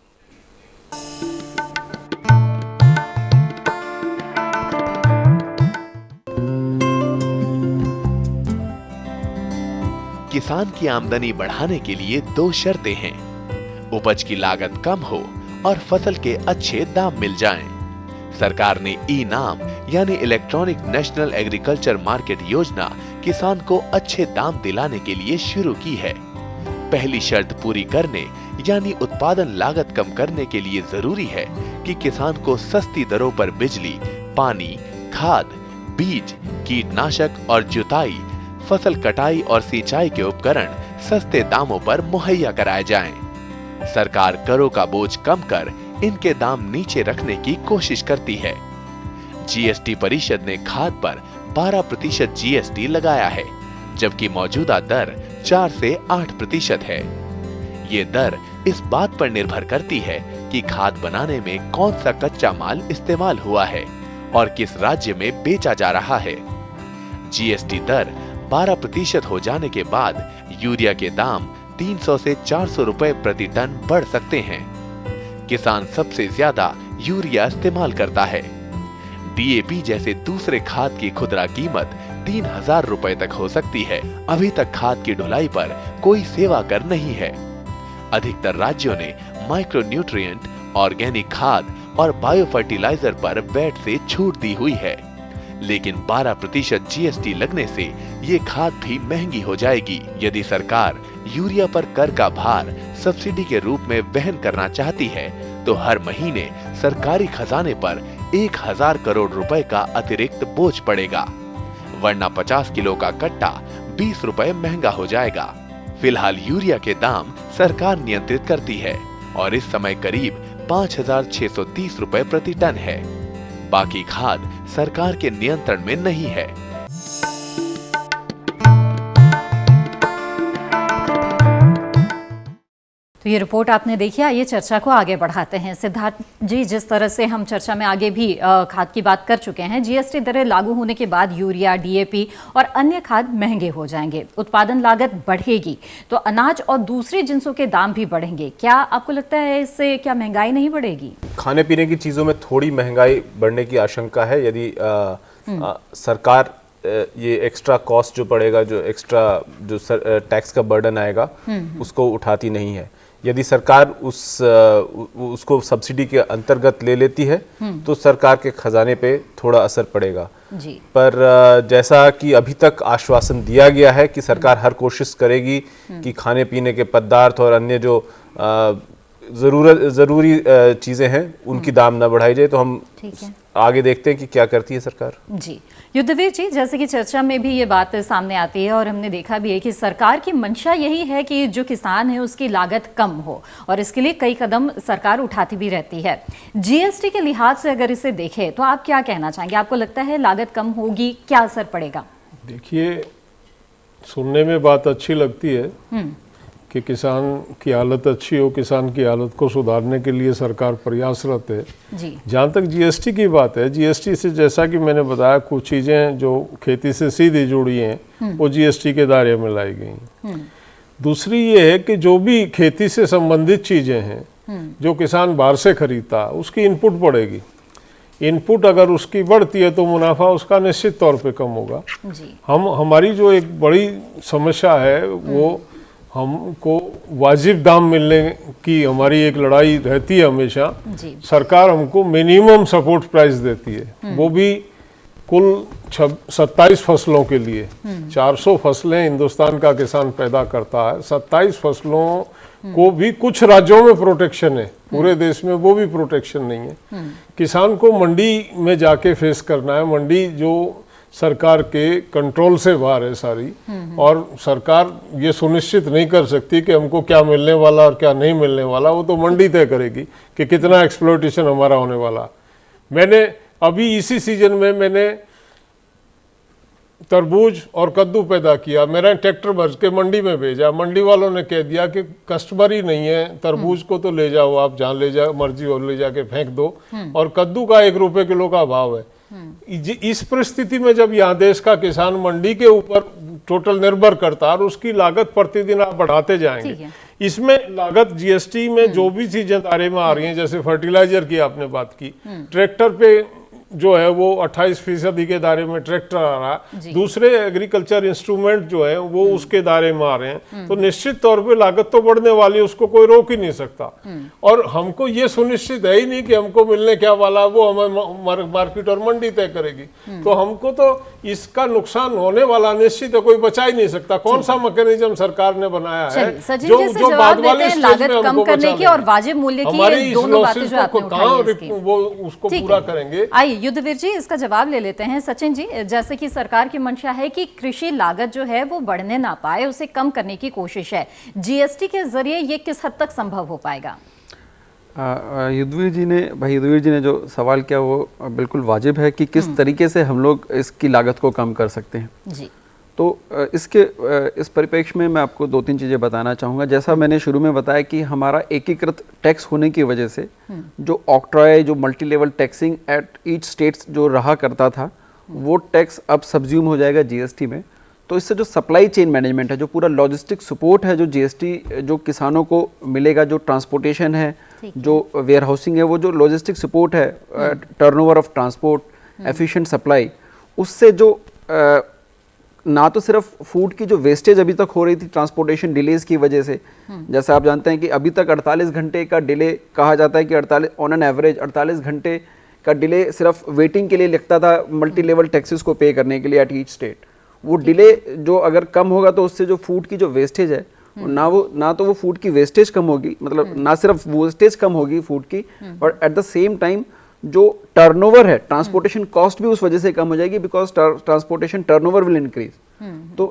C: किसान की आमदनी बढ़ाने के लिए 2 शर्तें हैं। उपज की लागत कम हो और फसल के अच्छे दाम मिल जाएं। सरकार ने ई-नाम यानी इलेक्ट्रॉनिक नेशनल एग्रीकल्चर मार्केट योजना किसान को अच्छे दाम दिलाने के लिए शुरू की है। पहली शर्त पूरी करने यानी उत्पादन लागत कम करने के लिए जरूरी है कि किसान को सस्ती दरों पर बिजली, पानी, खाद, बीज, कीटनाशक और जुताई, फसल कटाई और सिंचाई के उपकरण सस्ते दामों पर मुहैया कराए जाएं। सरकार करों का बोझ कम कर इनके दाम नीचे रखने की कोशिश करती है। जीएसटी परिषद ने खाद पर 12% जीएसटी लगाया है, जबकि मौजूदा दर 4 से 8% है। ये दर इस बात पर निर्भर करती है कि खाद बनाने में कौन सा कच्चा माल इस्तेमाल हुआ है और किस राज्य में बेचा जा रहा है। जीएसटी दर 12% हो जाने के बाद यूरिया के दाम 300 से 400 रुपए प्रति टन बढ़ सकते हैं। किसान सबसे ज्यादा यूरिया इस्तेमाल करता है। डीएपी जैसे दूसरे खाद की खुदरा कीमत 3000 रुपए तक हो सकती है। अभी तक खाद की ढुलाई पर कोई सेवा कर नहीं है। अधिकतर राज्यों ने माइक्रोन्यूट्रिएंट, ऑर्गेनिक खाद और बायो फर्टिलाइजर पर वैट से छूट दी हुई है, लेकिन 12% जीएसटी लगने से ये खाद भी महंगी हो जाएगी। यदि सरकार यूरिया पर कर का भार सब्सिडी के रूप में वहन करना चाहती है तो हर महीने सरकारी खजाने पर 1000 करोड़ रुपए का अतिरिक्त बोझ पड़ेगा, वरना 50 किलो का कट्टा 20 रुपए महंगा हो जाएगा। फिलहाल यूरिया के दाम सरकार नियंत्रित करती है और इस समय करीब 5630 रुपए प्रति टन है। बाकी खाद सरकार के नियंत्रण में नहीं है।
A: तो ये रिपोर्ट आपने देखी। आइए चर्चा को आगे बढ़ाते हैं। सिद्धार्थ जी, जिस तरह से हम चर्चा में आगे भी खाद की बात कर चुके हैं, जीएसटी दरें लागू होने के बाद यूरिया, डीएपी और अन्य खाद महंगे हो जाएंगे, उत्पादन लागत बढ़ेगी, तो अनाज और दूसरी जिंसों के दाम भी बढ़ेंगे। क्या आपको लगता है इससे क्या महंगाई नहीं बढ़ेगी?
D: खाने पीने की चीज़ों में थोड़ी महंगाई बढ़ने की आशंका है यदि सरकार ये एक्स्ट्रा कॉस्ट जो पड़ेगा, जो एक्स्ट्रा जो टैक्स का बर्डन आएगा उसको उठाती नहीं है। यदि सरकार उसको सब्सिडी के अंतर्गत ले लेती है तो सरकार के खजाने पे थोड़ा असर पड़ेगा
A: जी।
D: पर जैसा कि अभी तक आश्वासन दिया गया है कि सरकार हर कोशिश करेगी कि खाने पीने के पदार्थ और अन्य जो ज़रूरी चीज़ें हैं उनकी दाम ना बढ़ाई जाए, तो हम आगे देखते हैं कि क्या करती है सरकार।
A: जी युद्धवीर जी, जैसे कि चर्चा में भी ये बात सामने आती है और हमने देखा भी है कि सरकार की मंशा यही है कि जो किसान है उसकी लागत कम हो, और इसके लिए कई कदम सरकार उठाती भी रहती है। जीएसटी के लिहाज से अगर इसे देखें तो आप क्या कहना चाहेंगे? आपको लगता है लागत कम होगी, क्या असर पड़ेगा?
G: देखिए, सुनने में बात अच्छी लगती है कि किसान की हालत अच्छी हो, किसान की हालत को सुधारने के लिए सरकार प्रयासरत है
A: जी।
G: जहाँ तक जीएसटी की बात है, जीएसटी से जैसा कि मैंने बताया, कुछ चीज़ें जो खेती से सीधी जुड़ी हैं वो जीएसटी के दायरे में लाई गई। दूसरी ये है कि जो भी खेती से संबंधित चीज़ें हैं जो किसान बाहर से खरीदता है उसकी इनपुट बढ़ेगी। इनपुट अगर उसकी बढ़ती है तो मुनाफा उसका निश्चित तौर पे कम होगा
A: जी।
G: हमारी जो एक बड़ी समस्या है वो हमको वाजिब दाम मिलने की हमारी एक लड़ाई रहती है हमेशा। सरकार हमको मिनिमम सपोर्ट प्राइस देती है, वो भी कुल 27 फसलों के लिए। 400 फसलें हिंदुस्तान का किसान पैदा करता है, 27 फसलों को भी कुछ राज्यों में प्रोटेक्शन है, पूरे देश में वो भी प्रोटेक्शन नहीं है। किसान को मंडी में जाके फेस करना है, मंडी जो सरकार के कंट्रोल से बाहर है सारी, और सरकार ये सुनिश्चित नहीं कर सकती कि हमको क्या मिलने वाला और क्या नहीं मिलने वाला, वो तो मंडी तय करेगी कि कितना एक्सप्लॉयटेशन हमारा होने वाला। मैंने अभी इसी सीजन में मैंने तरबूज और कद्दू पैदा किया, मेरा ट्रैक्टर भर के मंडी में भेजा, मंडी वालों ने कह दिया कि कस्टमर ही नहीं है, तरबूज को तो ले जाओ आप, जहाँ ले जाओ मर्जी हो ले जाके फेंक दो, और कद्दू का 1 रुपए किलो का भाव है। इस परिस्थिति में जब यहाँ देश का किसान मंडी के ऊपर टोटल निर्भर करता है और उसकी लागत प्रतिदिन आप बढ़ाते जाएंगे, इसमें लागत जीएसटी में जो भी चीजें दायरे में आ रही हैं, जैसे फर्टिलाइजर की आपने बात की, ट्रैक्टर पे जो है वो 28% के दायरे में ट्रैक्टर आ रहा है, दूसरे एग्रीकल्चर इंस्ट्रूमेंट जो है वो उसके दायरे में आ रहे हैं, तो निश्चित तौर पे लागत तो बढ़ने वाली है, उसको कोई रोक ही नहीं सकता। और हमको ये सुनिश्चित है ही नहीं कि हमको मिलने क्या वाला, वो हमें मार्केट और मंडी तय करेगी, तो हमको तो इसका नुकसान होने वाला निश्चित है, कोई बचा ही नहीं सकता। कौन सा मैकेनिज्म सरकार ने बनाया है जो बाद वाले
A: लागत कम करने की और वाजिब मूल्य की, दोनों बातें जो आपने उठाई
G: वो उसको पूरा करेंगे।
A: आइए युद्धवीर जी, इसका जवाब ले लेते हैं। सचिन जी, जैसे कि सरकार की मंशा है कि कृषि लागत जो है वो बढ़ने ना पाए, उसे कम करने की कोशिश है, जीएसटी के जरिए ये किस हद तक संभव हो पाएगा?
B: युद्धवीर जी ने जो सवाल किया वो बिल्कुल वाजिब है कि किस तरीके से हम लोग इसकी लागत को कम कर सकते हैं
A: जी।
B: तो इस परिप्रेक्ष्य में मैं आपको 2-3 चीज़ें बताना चाहूँगा। जैसा मैंने शुरू में बताया कि हमारा एकीकृत टैक्स होने की वजह से जो ऑक्ट्रॉय, जो multi level taxing at each states जो रहा करता था, वो टैक्स अब सब्ज्यूम हो जाएगा जीएसटी में। तो इससे जो सप्लाई चेन मैनेजमेंट है, जो पूरा लॉजिस्टिक सपोर्ट है, जो जीएसटी जो किसानों को मिलेगा, जो ट्रांसपोर्टेशन है, जो वेयर हाउसिंग है, वो जो लॉजिस्टिक सपोर्ट है, turnover of transport, efficient supply, उससे जो ना तो सिर्फ फूड की जो वेस्टेज अभी तक हो रही थी ट्रांसपोर्टेशन डिलेज की वजह से, जैसे आप जानते हैं कि अभी तक 48 घंटे का डिले कहा जाता है कि 48 ऑन एन एवरेज 48 घंटे का डिले सिर्फ वेटिंग के लिए लगता था मल्टी लेवल टैक्सेस को पे करने के लिए एट ईच स्टेट। वो डिले जो अगर कम होगा तो उससे जो फूड की जो वेस्टेज है ना तो वो फूड की वेस्टेज कम होगी, मतलब ना सिर्फ वेस्टेज कम होगी फूड की, और एट द सेम टाइम जो टर्नओवर है, ट्रांसपोर्टेशन कॉस्ट भी उस वजह से कम हो जाएगी, because transportation turnover will increase. तो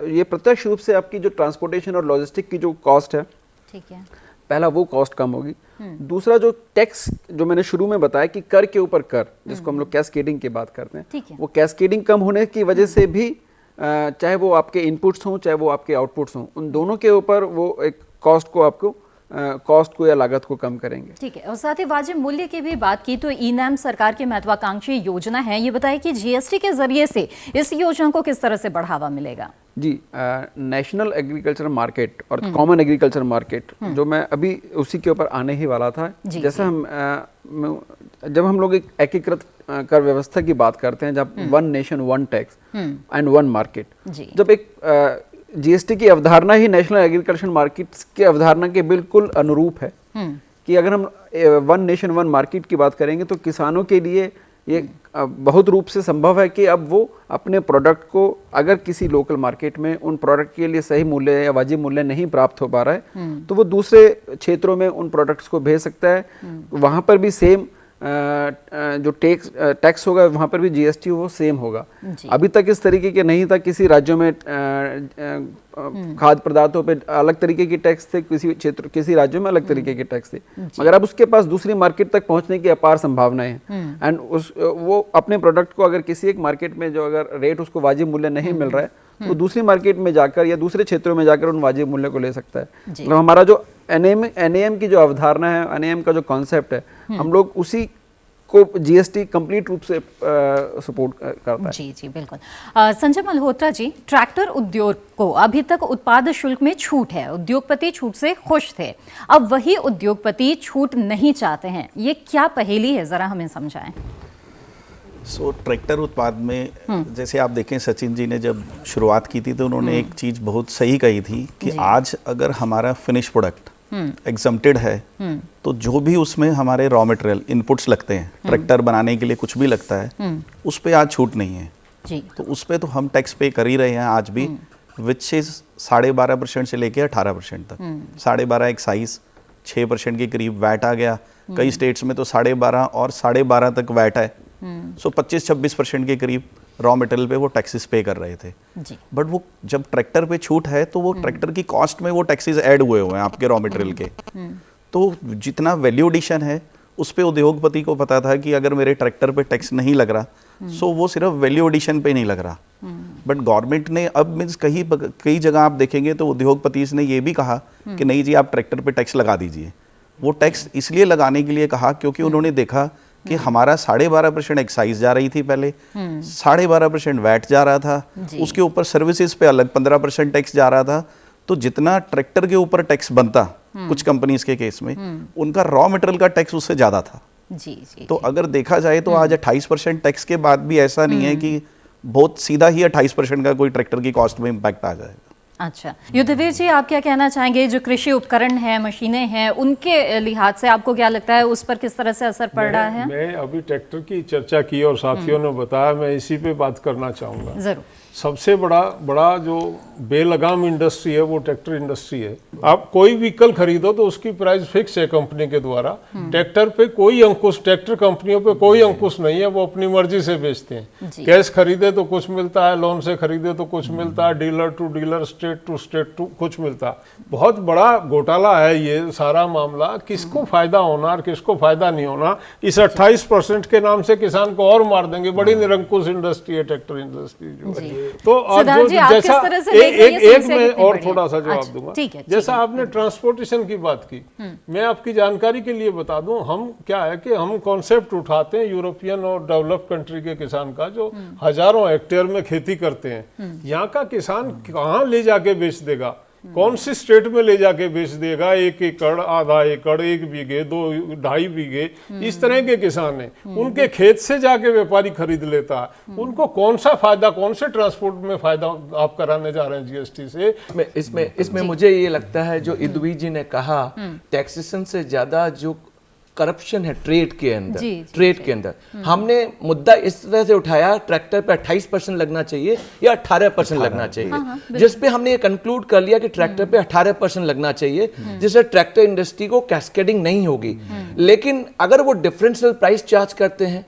B: ये प्रत्यक्ष रूप से आपकी जो ट्रांसपोर्टेशन और लॉजिस्टिक की जो कॉस्ट है,
A: ठीक है,
B: पहला वो कॉस्ट कम होगी। दूसरा जो टैक्स जो मैंने शुरू में बताया कि कर के ऊपर कर, जिसको हम लोग कैस्केडिंग की बात करते हैं, वो कैस्केडिंग कम होने की वजह से भी चाहे वो आपके इनपुट्स हों चाहे वो आपके आउटपुट्स हों, उन दोनों के ऊपर वो एक कॉस्ट को या लागत को कम करेंगे।
A: ठीक है, और साथ ही वाजिब मूल्य की भी बात की तो ई-नैम सरकार की महत्वाकांक्षी योजना है, ये बताइए कि जीएसटी के जरिए से इस योजना को किस तरह से बढ़ावा मिलेगा? जी,
B: नेशनल एग्रीकल्चर मार्केट और कॉमन एग्रीकल्चर मार्केट, जो मैं अभी उसी के ऊपर आने ही वाला था। जैसे जब हम लोग एक एकीकृत कर व्यवस्था की बात करते हैं, जब one nation one tax and one market, जब एक जीएसटी की अवधारणा ही नेशनल एग्रीकल्चर मार्केट्स की अवधारणा के बिल्कुल अनुरूप है कि अगर हम वन नेशन वन मार्केट की बात करेंगे तो किसानों के लिए ये बहुत रूप से संभव है कि अब वो अपने प्रोडक्ट को अगर किसी लोकल मार्केट में उन प्रोडक्ट के लिए सही मूल्य या वाजिब मूल्य नहीं प्राप्त हो पा रहा है तो वो दूसरे क्षेत्रों में उन प्रोडक्ट्स को भेज सकता है। वहाँ पर भी सेम जो टैक्स होगा वहाँ पर भी जीएसटी वो सेम होगा। अभी तक इस तरीके के नहीं था, किसी राज्यों में खाद्य पदार्थों पे अलग तरीके की टैक्स थे, किसी राज्यों में अलग तरीके के टैक्स थे, मगर अब उसके पास दूसरी मार्केट तक पहुंचने की अपार संभावनाएं हैं। एंड वो अपने प्रोडक्ट को अगर किसी एक मार्केट में जो अगर रेट उसको वाजिब मूल्य नहीं मिल रहा है तो दूसरी मार्केट में जाकर या दूसरे क्षेत्रों में जाकर उन वाजिब मूल्य को ले सकता है। मतलब हमारा जो एनएएम की जो अवधारणा है, एनएएम का जो कॉन्सेप्ट है, हम लोग उसी को जीएसटी कंप्लीट रूप से सपोर्ट करता है।
A: जी जी बिल्कुल। संजय मल्होत्रा जी, ट्रैक्टर उद्योग को अभी तक उत्पाद शुल्क में छूट है, उद्योगपति छूट से खुश थे, अब वही उद्योगपति छूट नहीं चाहते हैं, ये क्या पहेली है, जरा हमें समझाएं।
F: ट्रैक्टर उत्पाद में जैसे आप देखें, सचिन जी ने जब शुरुआत की थी तो उन्होंने एक चीज़ बहुत सही कही थी कि आज अगर हमारा फिनिश प्रोडक्ट एग्जम्प्टेड है तो जो भी उसमें हमारे रॉ मटेरियल इनपुट्स लगते हैं, ट्रैक्टर बनाने के लिए कुछ भी लगता है, उस पे आज छूट नहीं है जी। तो उस पे तो हम टैक्स पे कर ही रहे हैं आज भी, विच इज 12.5% से लेके 18% तक। 12.5 एक्साइज, 6% के करीब वैट आ गया, कई स्टेट्स में तो 12.5 और 12.5 तक वैट है। सो 25-26% के करीब रॉ मटेरियल पे वो टैक्सेस पे कर रहे थे। बट वो जब ट्रैक्टर पे छूट है तो वो ट्रैक्टर की कॉस्ट में वो टैक्सेस ऐड हुए हैं आपके रॉ मटेरियल के। तो जितना वैल्यू एडिशन है उस पे उद्योगपति को पता था कि अगर मेरे ट्रैक्टर पे टैक्स नहीं लग रहा सो वो सिर्फ वैल्यू एडिशन पे नहीं लग रहा। बट गवर्नमेंट ने अब मीन्स कई जगह आप देखेंगे तो उद्योगपति ने ये भी कहा कि नहीं जी आप ट्रैक्टर पे टैक्स लगा दीजिए। वो टैक्स इसलिए लगाने के लिए कहा क्योंकि उन्होंने देखा कि हमारा 12.5% एक्साइज जा रही थी पहले, 12.5% वैट जा रहा था, उसके ऊपर सर्विसेज पे अलग 15% टैक्स जा रहा था। तो जितना ट्रैक्टर के ऊपर टैक्स बनता कुछ कंपनीज के केस में, उनका रॉ मटेरियल का टैक्स उससे ज्यादा था। तो अगर देखा जाए तो आज 28% टैक्स के बाद भी ऐसा नहीं है कि बहुत सीधा ही 28% का कोई ट्रैक्टर की कॉस्ट में इम्पैक्ट आ जाएगा।
A: अच्छा, युद्धवीर जी आप क्या कहना चाहेंगे, जो कृषि उपकरण हैं, मशीनें हैं, उनके लिहाज से आपको क्या लगता है उस पर किस तरह से असर पड़ रहा है?
G: मैं अभी ट्रैक्टर की चर्चा की और साथियों ने बताया, मैं इसी पे बात करना चाहूँगा।
A: जरूर।
G: सबसे बड़ा जो बेलगाम इंडस्ट्री है वो ट्रैक्टर इंडस्ट्री है। आप कोई व्हीकल खरीदो तो उसकी प्राइस फिक्स है कंपनी के द्वारा। ट्रैक्टर पे कोई अंकुश, ट्रैक्टर कंपनियों पे कोई अंकुश नहीं है, वो अपनी मर्जी से बेचते हैं। कैश खरीदे तो कुछ मिलता है, लोन से खरीदे तो कुछ मिलता है, dealer to dealer, state state to state to कुछ मिलता। बहुत बड़ा घोटाला है ये सारा मामला, किसको फायदा होना और किसको फायदा नहीं होना। इस 28% के नाम से किसान को और मार देंगे। बड़ी निरंकुश इंडस्ट्री है ट्रैक्टर इंडस्ट्री जो है। तो और जो जैसा एक मैं और थोड़ा सा जवाब दूंगा, जैसा आपने ट्रांसपोर्टेशन की बात की, मैं आपकी जानकारी के लिए बता दूं, हम क्या है कि हम कॉन्सेप्ट उठाते हैं यूरोपियन और डेवलप्ड कंट्री के किसान का, जो हजारों हेक्टेयर में खेती करते हैं। यहाँ का किसान कहाँ ले जाके बेच देगा, कौन सी स्टेट में ले जाके बेच देगा? 1 एकड़, आधा एकड़, 1 बीघे, 2-2.5 बीघे, इस तरह के किसान हैं। उनके खेत से जाके व्यापारी खरीद लेता है। उनको कौन सा फायदा, कौन से ट्रांसपोर्ट में फायदा आप कराने जा रहे हैं जीएसटी से?
E: इसमें मुझे ये लगता है जो इदवी जी ने कहा, टैक्सेशन से ज्यादा जो करप्शन है ट्रेड के अंदर, हमने मुद्दा इस तरह से उठाया, ट्रैक्टर पे 28% लगना चाहिए या 18% लगना चाहिए, जिस पे हमने ये कंक्लूड कर लिया कि ट्रैक्टर पे 18% लगना चाहिए, जिससे ट्रैक्टर इंडस्ट्री को कैस्केडिंग नहीं होगी। लेकिन अगर वो डिफरेंशियल प्राइस चार्ज करते हैं,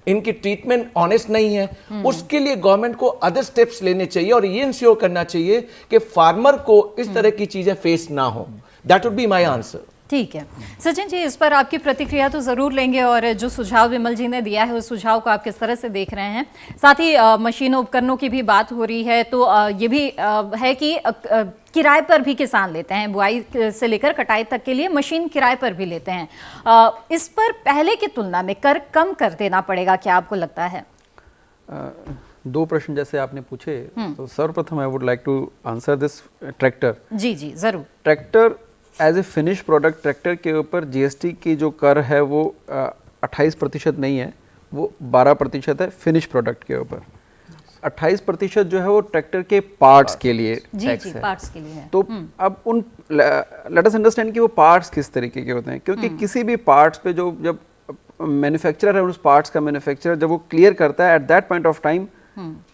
E: इनकी ट्रीटमेंट ऑनेस्ट नहीं है, उसके लिए गवर्नमेंट को अदर स्टेप्स लेने चाहिए और ये इंश्योर करना चाहिए कि फार्मर को इस तरह की चीजें फेस ना हो। That would be my answer.
A: ठीक है सचिन जी, इस पर आपकी प्रतिक्रिया तो ज़रूर लेंगे, और जो सुझाव विमल जी ने दिया है उस सुझाव को आप किस तरह से देख रहे हैं। साथ ही मशीनों उपकरणों की भी बात हो रही है, तो ये भी है कि किराए पर भी किसान लेते हैं, बुआई से लेकर कटाई तक के लिए मशीन किराए पर भी लेते हैं। इस पर पहले की तुलना में कर कम कर देना पड़ेगा, क्या आपको लगता है?
B: 2 प्रश्न जैसे आपने पूछे, तो सर्वप्रथम I would like to answer this tractor.
A: जी जी जरूर।
B: Tractor as a finish product, tractor के ऊपर जीएसटी की जो कर है वो 28% नहीं है, वो 12% है फिनिश प्रोडक्ट के ऊपर। 28% जो है वो ट्रैक्टर के पार्ट्स के लिए टैक्स है।
A: पार्ट्स के लिए है।
B: तो अब उन लेट अस अंडरस्टैंड कि वो पार्ट्स किस तरीके के होते हैं, क्योंकि किसी भी पार्ट्स पे जो जब मैन्युफैक्चरर है, उस पार्ट्स का मैन्युफैक्चरर जब वो क्लियर करता है, at that point of time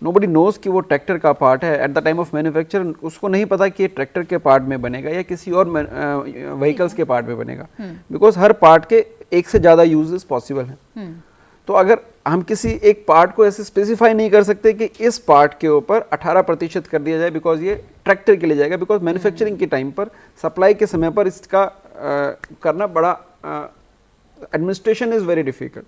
B: nobody knows कि वो ट्रैक्टर का पार्ट है। At the time of manufacture उसको नहीं पता कि ये ट्रैक्टर के पार्ट में बनेगा या किसी और व्हीकल्स के पार्ट में बनेगा, बिकॉज हर पार्ट के एक से ज़्यादा यूजेस पॉसिबल हैं। तो अगर हम किसी एक पार्ट को ऐसे स्पेसिफाई नहीं कर सकते कि इस पार्ट के ऊपर 18% कर दिया जाए बिकॉज ये ट्रैक्टर के लिए जाएगा, बिकॉज मैन्युफैक्चरिंग के टाइम पर, सप्लाई के समय पर इसका करना बड़ा एडमिनिस्ट्रेशन इज वेरी डिफिकल्ट,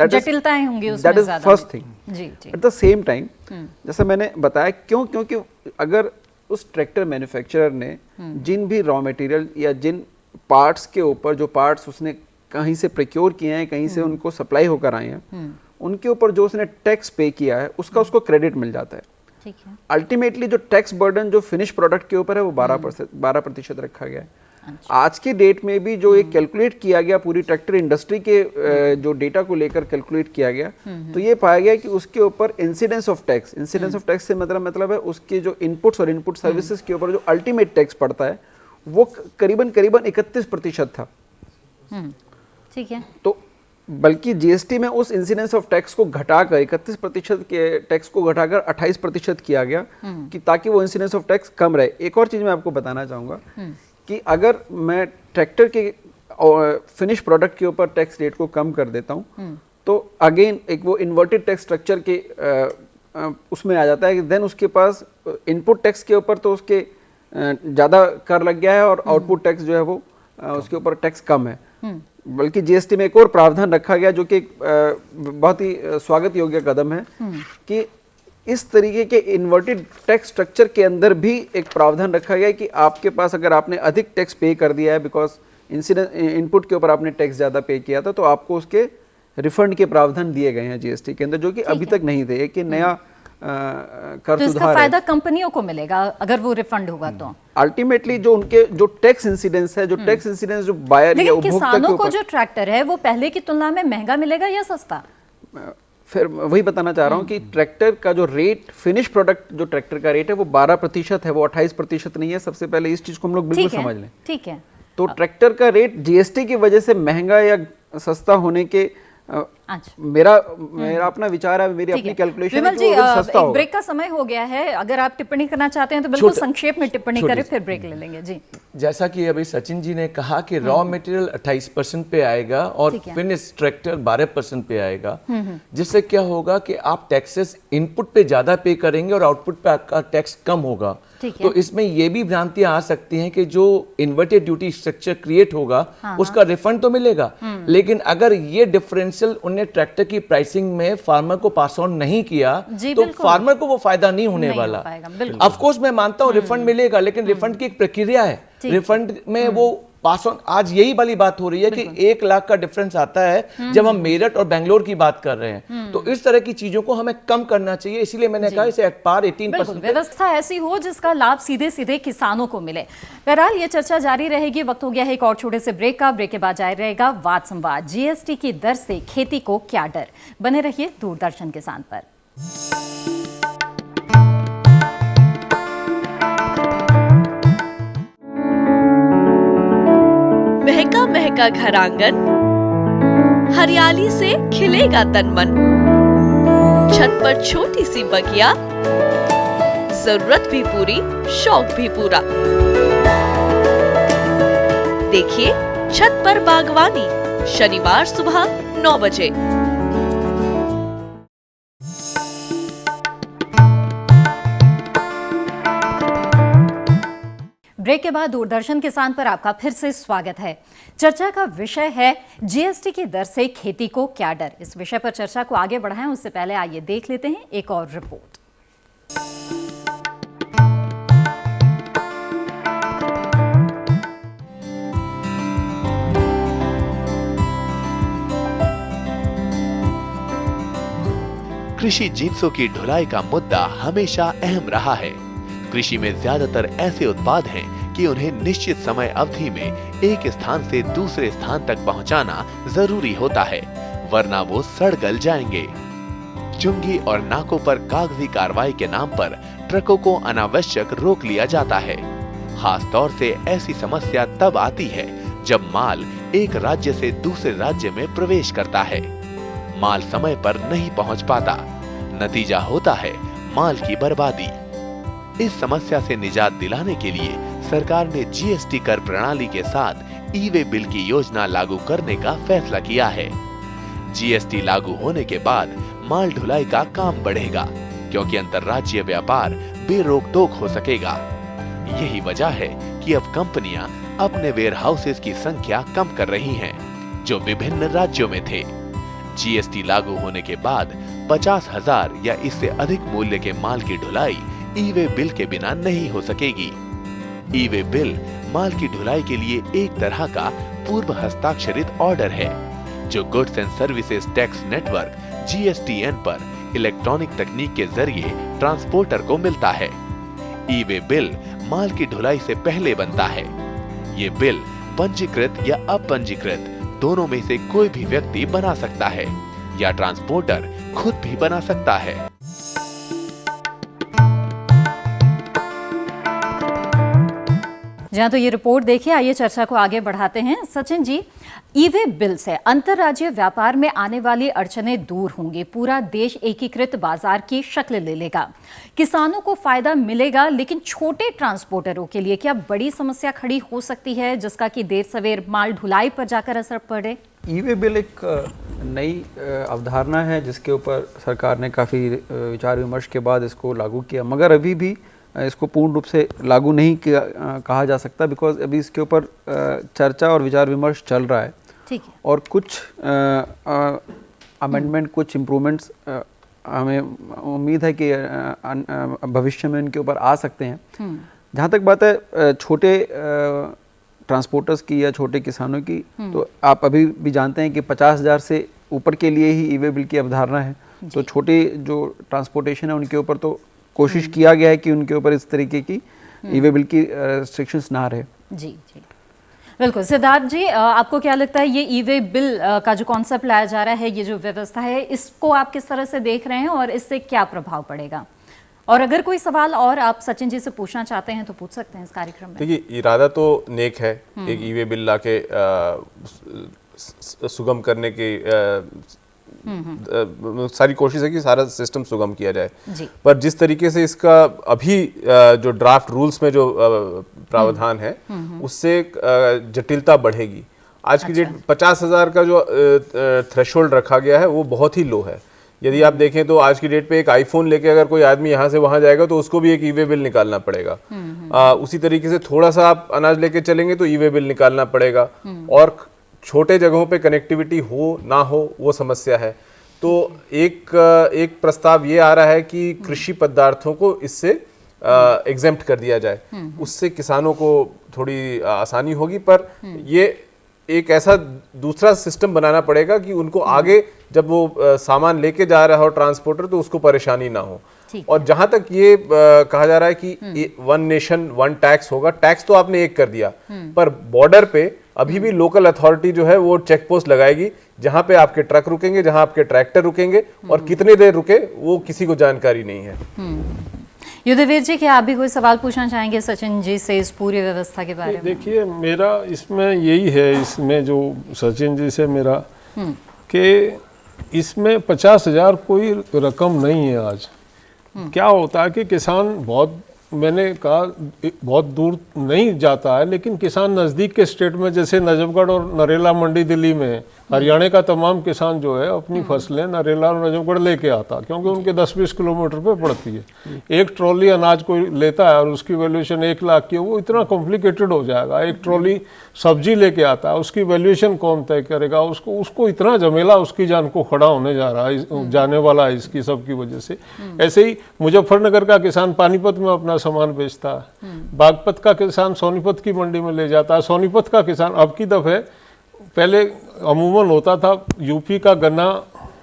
A: जटिलताएं होंगी उसमें,
B: दैट इज फर्स्ट थिंग।
A: जी
B: एट द सेम टाइम, जैसा मैंने बताया, क्योंकि अगर उस ट्रैक्टर मैन्युफैक्चरर ने जिन भी रॉ मटेरियल या जिन पार्ट्स के ऊपर, जो पार्ट्स उसने कहीं से प्रोक्योर किए हैं, कहीं से उनको सप्लाई होकर आए हैं, उनके ऊपर जो उसने टैक्स पे किया है उसका उसको क्रेडिट मिल जाता है।
A: ठीक है।
B: अल्टीमेटली जो टैक्स बर्डन जो फिनिश प्रोडक्ट के ऊपर है वो 12% रखा गया है। आज की डेट में भी जो एक कैलकुलेट किया गया, पूरी ट्रैक्टर इंडस्ट्री के जो डेटा को लेकर कैलकुलेट किया गया, तो ये पाया गया कि उसके ऊपर इंसिडेंस ऑफ टैक्स से मतलब है उसके जो इनपुट्स और इनपुट सर्विसेज के ऊपर जो अल्टीमेट टैक्स पड़ता है वो करीबन 31% था।
A: ठीक है।
B: तो बल्कि जीएसटी में उस इंसिडेंस ऑफ टैक्स को घटाकर 31% के टैक्स को घटाकर 28% किया गया कि ताकि वो इंसिडेंस ऑफ टैक्स कम रहे। एक और चीज मैं आपको बताना चाहूंगा कि अगर मैं ट्रैक्टर के फिनिश प्रोडक्ट के ऊपर टैक्स रेट को कम कर देता हूं, तो अगेन एक वो इन्वर्टेड टैक्स स्ट्रक्चर के उसमें आ जाता है कि देन उसके पास इनपुट टैक्स के ऊपर तो उसके ज़्यादा कर लग गया है और आउटपुट टैक्स जो है वो उसके ऊपर टैक्स कम है। बल्कि जीएसटी में एक और प्रावधान रखा गया जो कि बहुत ही स्वागत योग्य कदम है कि इस तरीके के इन्वर्टेड टैक्स स्ट्रक्चर के अंदर भी एक प्रावधान रखा गया है कि आपके पास अगर आपने अधिक टैक्स पे कर दिया है बिकॉज इनपुट के ऊपर आपने टैक्स ज़्यादा पे किया था, तो आपको उसके रिफंड के प्रावधान दिए गए हैं जीएसटी के अंदर, जो कि अभी तक नहीं थे। एक नया कर
A: तो इसका फायदा कंपनियों को मिलेगा अगर वो रिफंड होगा तो
B: अल्टीमेटली जो उनके जो टैक्स इंसिडेंस है, जो टैक्स इंसिडेंस जो बायर या उपभोक्ता
A: किसानों को जो ट्रैक्टर है वो पहले की तुलना में महंगा मिलेगा या सस्ता?
B: फिर वही बताना चाह रहा हूँ कि ट्रैक्टर का जो रेट, फिनिश प्रोडक्ट जो ट्रैक्टर का रेट है वो 12% है, वो 28% नहीं है। सबसे पहले इस चीज को हम लोग बिल्कुल समझ लें।
A: ठीक है।
B: तो ट्रैक्टर का रेट जीएसटी की वजह से महंगा या सस्ता होने के
A: अच्छा।
B: मेरा अपना विचार है, मेरी
A: ठीक
B: अपनी
A: है।
B: कैलकुलेशन है
A: विमल
B: कि
A: जी,
B: वो बिल सस्ता
A: एक
B: होगा।
A: ब्रेक का समय हो गया है, अगर आप टिप्पणी करना चाहते हैं तो बिल्कुल संक्षेप में टिप्पणी
E: छोटी
A: करें,
E: सी।
A: फिर ब्रेक ले लेंगे जी।
E: जैसा कि अभी सचिन जी ने कहा कि रॉ मटेरियल 28% पे आएगा और
A: ठीक है।
E: फिनिश स्ट्रक्चर 12% पे आएगा, जिससे क्या होगा कि आप टैक्सेस इनपुट पे ज्यादा पे करेंगे और आउटपुट पे आपका टैक्स कम होगा।
A: ठीक है।
E: तो इसमें ये भी भ्रांतियां आ सकती हैं कि जो इन्वर्टेड ड्यूटी स्ट्रक्चर क्रिएट होगा उसका रिफंड तो मिलेगा, लेकिन अगर ये डिफरेंशियल उन्हें ट्रैक्टर की प्राइसिंग में फार्मर को पास ऑन नहीं किया
A: जी,
E: तो
A: बिल्कुल।
E: फार्मर को वो फायदा नहीं होने
A: नहीं हो
E: वाला।
A: पाएगा, बिल्कुल।
E: ऑफ कोर्स मैं मानता हूँ रिफंड मिलेगा, लेकिन रिफंड की एक प्रक्रिया है। रिफंड में वो पास ऑन, आज यही वाली बात हो रही है कि 1 लाख का डिफरेंस आता है जब हम मेरठ और बेंगलोर की बात कर रहे हैं, तो इस तरह की चीजों को हमें कम करना चाहिए। इसीलिए मैंने कहा इसे एट पार 18%।
A: बिल्कुल, व्यवस्था ऐसी हो जिसका लाभ सीधे सीधे किसानों को मिले। बहरहाल ये चर्चा जारी रहेगी। वक्त हो गया है एक और छोटे से ब्रेक का। ब्रेक के बाद जारी रहेगा वाद संवाद। जीएसटी की दर से खेती को क्या डर? बने रहिए दूरदर्शन किसान पर।
I: महका महका घर आंगन, हरियाली से खिलेगा तन मन। छत पर छोटी सी बगिया, जरूरत भी पूरी, शौक भी पूरा। देखिए छत पर बागवानी, शनिवार सुबह 9 बजे।
A: ब्रेक के बाद दूरदर्शन किसान पर आपका फिर से स्वागत है। चर्चा का विषय है जीएसटी की दर से खेती को क्या डर। इस विषय पर चर्चा को आगे बढ़ाएं उससे पहले आइए देख लेते हैं एक और रिपोर्ट।
C: कृषि जिन्सों की ढुलाई का मुद्दा हमेशा अहम रहा है। कृषि में ज्यादातर ऐसे उत्पाद हैं कि उन्हें निश्चित समय अवधि में एक स्थान से दूसरे स्थान तक पहुंचाना जरूरी होता है, वरना वो सड़ गल जाएंगे। चुंगी और नाकों पर कागजी कार्रवाई के नाम पर ट्रकों को अनावश्यक रोक लिया जाता है। खास तौर से ऐसी समस्या तब आती है जब माल एक राज्य से दूसरे राज्य में प्रवेश करता है। माल समय पर नहीं पहुंच पाता, नतीजा होता है माल की बर्बादी। इस समस्या से निजात दिलाने के लिए सरकार ने जीएसटी कर प्रणाली के साथ ई वे बिल की योजना लागू करने का फैसला किया है। जीएसटी लागू होने के बाद माल ढुलाई का काम बढ़ेगा, क्योंकि अंतर्राज्यीय व्यापार बेरोक टोक हो सकेगा। यही वजह है कि अब कंपनियां अपने वेयरहाउसेस की संख्या कम कर रही हैं, जो विभिन्न राज्यों में थे। जीएसटी लागू होने के बाद 50,000 या इससे अधिक मूल्य के माल की ढुलाई ई वे बिल के बिना नहीं हो सकेगी। ई वे बिल माल की ढुलाई के लिए एक तरह का पूर्व हस्ताक्षरित ऑर्डर है, जो goods and services tax network GSTN पर इलेक्ट्रॉनिक तकनीक के जरिए ट्रांसपोर्टर को मिलता है। ई वे बिल माल की ढुलाई से पहले बनता है। ये बिल पंजीकृत या अपंजीकृत दोनों में से कोई भी व्यक्ति बना सकता है, या ट्रांसपोर्टर खुद भी बना सकता है।
A: जहाँ तो ये रिपोर्ट देखिए, आइए चर्चा को आगे बढ़ाते हैं। सचिन जी, ई वे बिल से अंतर्राज्यीय व्यापार में आने वाली अड़चनें दूर होंगी, पूरा देश एकीकृत बाजार की शक्ल ले लेगा, किसानों को फायदा मिलेगा, लेकिन छोटे ट्रांसपोर्टरों के लिए क्या बड़ी समस्या खड़ी हो सकती है, जिसका कि देर सवेर माल ढुलाई पर जाकर असर पड़े?
B: ई वे बिल एक नई अवधारणा है जिसके ऊपर सरकार ने काफ़ी विचार विमर्श के बाद इसको लागू किया, मगर अभी भी इसको पूर्ण रूप से लागू नहीं किया कहा जा सकता, बिकॉज अभी इसके ऊपर चर्चा और विचार विमर्श चल रहा है।
A: ठीक है।
B: और कुछ अमेंडमेंट, कुछ इम्प्रूवमेंट्स हमें उम्मीद है कि भविष्य में इनके ऊपर आ सकते हैं। जहाँ तक बात है छोटे ट्रांसपोर्टर्स की या छोटे किसानों की, तो आप अभी भी जानते हैं कि 50,000 से ऊपर के लिए ही ई वे बिल की अवधारणा है। तो छोटे जो ट्रांसपोर्टेशन है उनके ऊपर तो कोशिश किया गया है कि उनके ऊपर इस तरीके की ई वे बिल की रिस्ट्रिक्शंस ना रहे।
A: जी जी, बिल्कुल। सिद्धार्थ जी, आपको क्या लगता है ये ई वे बिल का जो कॉन्सेप्ट लाया जा रहा है, ये जो व्यवस्था है, इसको आप किस तरह से देख रहे हैं और इससे क्या प्रभाव पड़ेगा? और अगर कोई सवाल और आप सचिन जी से पूछना चाहते हैं तो पूछ सकते हैं इस कार्यक्रम में।
D: देखिए, इरादा तो नेक है, एक ई वे बिल लाके सुगम करने की सारी कोशिश है कि सारा सिस्टम सुगम किया जाए।
A: जी।
D: पर जिस तरीके से इसका अभी जो ड्राफ्ट रूल्स में जो प्रावधान है उससे जटिलता बढ़ेगी। आज की डेट 50,000 का जो थ्रेशोल्ड रखा गया है वो बहुत ही लो है। यदि आप देखें तो आज की डेट पे एक आईफोन लेके अगर कोई आदमी यहाँ से वहां जाएगा तो उसको भी एक ई-वे बिल निकालना पड़ेगा। उसी तरीके से थोड़ा सा आप अनाज लेके चलेंगे तो ई-वे बिल निकालना पड़ेगा, और छोटे जगहों पे कनेक्टिविटी हो ना हो वो समस्या है। तो एक प्रस्ताव ये आ रहा है कि कृषि पदार्थों को इससे एग्जेम्प्ट कर दिया जाए, उससे किसानों को थोड़ी आसानी होगी। पर ये एक ऐसा दूसरा सिस्टम बनाना पड़ेगा कि उनको आगे जब वो सामान लेके जा रहा हो ट्रांसपोर्टर तो उसको परेशानी ना हो। और जहां तक ये कहा जा रहा है कि वन नेशन वन टैक्स होगा, टैक्स तो आपने एक कर दिया, पर बॉर्डर पे अभी भी लोकल अथॉरिटी जो है वो चेक पोस्ट लगाएगी जहां पे आपके ट्रक रुकेंगे, जहां आपके ट्रैक्टर रुकेंगे, और कितने देर रुके वो किसी को जानकारी नहीं है।
A: युद्धवीर जी, क्या आप भी कोई सवाल पूछना चाहेंगे सचिन जी से इस पूरी व्यवस्था के बारे में?
G: देखिए, मेरा इसमें यही है, इसमें जो सचिन जी से मेरा कि इसमें 50,000 कोई रकम नहीं है। आज क्या होता है कि किसान मैंने कहा बहुत दूर नहीं जाता है, लेकिन किसान नज़दीक के स्टेट में जैसे नजफगढ़ और नरेला मंडी दिल्ली में है, हरियाणा का तमाम किसान जो है अपनी फसलें नरेला और नजफगढ़ लेके आता, क्योंकि उनके 10-20 किलोमीटर पे पड़ती है। एक ट्रॉली अनाज कोई लेता है और उसकी वैल्यूएशन 1 लाख की है, वो इतना कॉम्प्लिकेटेड हो जाएगा। एक ट्रॉली सब्जी लेके आता है, उसकी वैल्यूएशन कौन तय करेगा? उसको इतना झमेला उसकी जान को खड़ा होने जा रहा है, जाने वाला है इसकी सब की वजह से। ऐसे ही मुजफ्फरनगर का किसान पानीपत में अपना सामान बेचता है, बागपत का किसान सोनीपत की मंडी में ले जाता है, सोनीपत का किसान अब की दफे पहले अमूमन होता था यूपी का गन्ना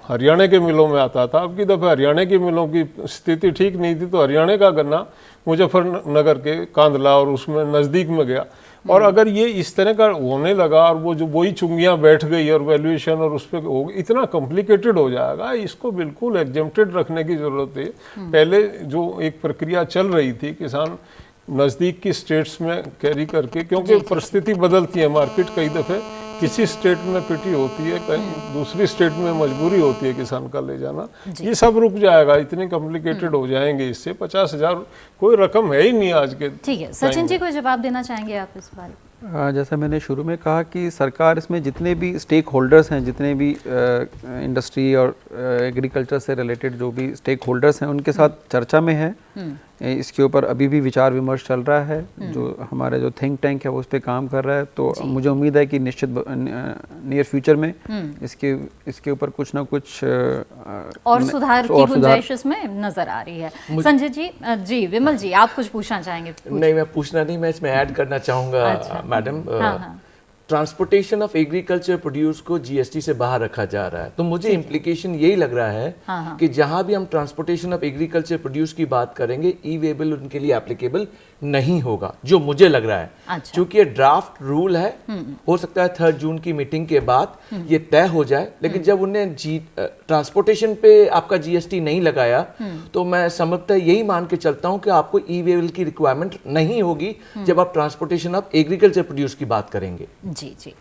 G: हरियाणा के मिलों में आता था, अब की दफे हरियाणा की मिलों की स्थिति ठीक नहीं थी तो हरियाणा का गन्ना मुजफ्फरनगर के कांदला और उसमें नज़दीक में गया। और अगर ये इस तरह का होने लगा और वो जो वही चुंगियाँ बैठ गई और वैल्यूएशन और उस पर हो इतना कॉम्प्लिकेटेड हो जाएगा, इसको बिल्कुल एग्जेम्प्टेड रखने की ज़रूरत है। पहले जो एक प्रक्रिया चल रही थी किसान नज़दीक की स्टेट्स में कैरी करके, क्योंकि परिस्थिति बदलती है, मार्केट कई दफ़े किसी स्टेट में पिटी होती है, कहीं दूसरी स्टेट में मजबूरी होती है किसान का ले जाना, ये सब रुक जाएगा। इतने कॉम्प्लिकेटेड हो जाएंगे इससे। 50,000 कोई रकम है ही नहीं आज के।
A: ठीक है, सचिन जी को जवाब देना चाहेंगे आप इस बारे में?
B: जैसा मैंने शुरू में कहा कि सरकार इसमें जितने भी स्टेक होल्डर्स हैं, जितने भी इंडस्ट्री और एग्रीकल्चर से रिलेटेड जो भी स्टेक होल्डर्स हैं, उनके साथ चर्चा में है। इसके ऊपर अभी भी विचार विमर्श चल रहा है। जो हमारे जो थिंक टैंक है वो उस पर काम कर रहा है, तो मुझे उम्मीद है कि निश्चित नियर फ्यूचर में इसके ऊपर कुछ ना कुछ
A: और सुधार की गुंजाइश इसमें नजर आ रही है। संजय जी, जी विमल जी, आप कुछ पूछना चाहेंगे?
E: नहीं, मैं पूछना नहीं, मैं इसमें ऐड करना चाहूँगा madam. Transportation of agriculture produce को जीएसटी से बाहर रखा जा रहा है, तो मुझे इम्प्लीकेशन यही लग रहा है कि जहां भी हम ट्रांसपोर्टेशन ऑफ एग्रीकल्चर प्रोड्यूस की बात करेंगे, ई वे बिल उनके लिए एप्लीकेबल नहीं होगा, जो मुझे लग रहा है। क्योंकि ये ड्राफ्ट रूल है, हो सकता है 3 जून की मीटिंग के बाद ये तय हो जाए, लेकिन जब उन्हें ट्रांसपोर्टेशन पे आपका जीएसटी नहीं लगाया, तो मैं संभवतः यही मान के चलता हूं कि आपको ई वे बिल की रिक्वायरमेंट नहीं होगी जब आप ट्रांसपोर्टेशन ऑफ एग्रीकल्चर प्रोड्यूस की बात करेंगे।
A: जी जी,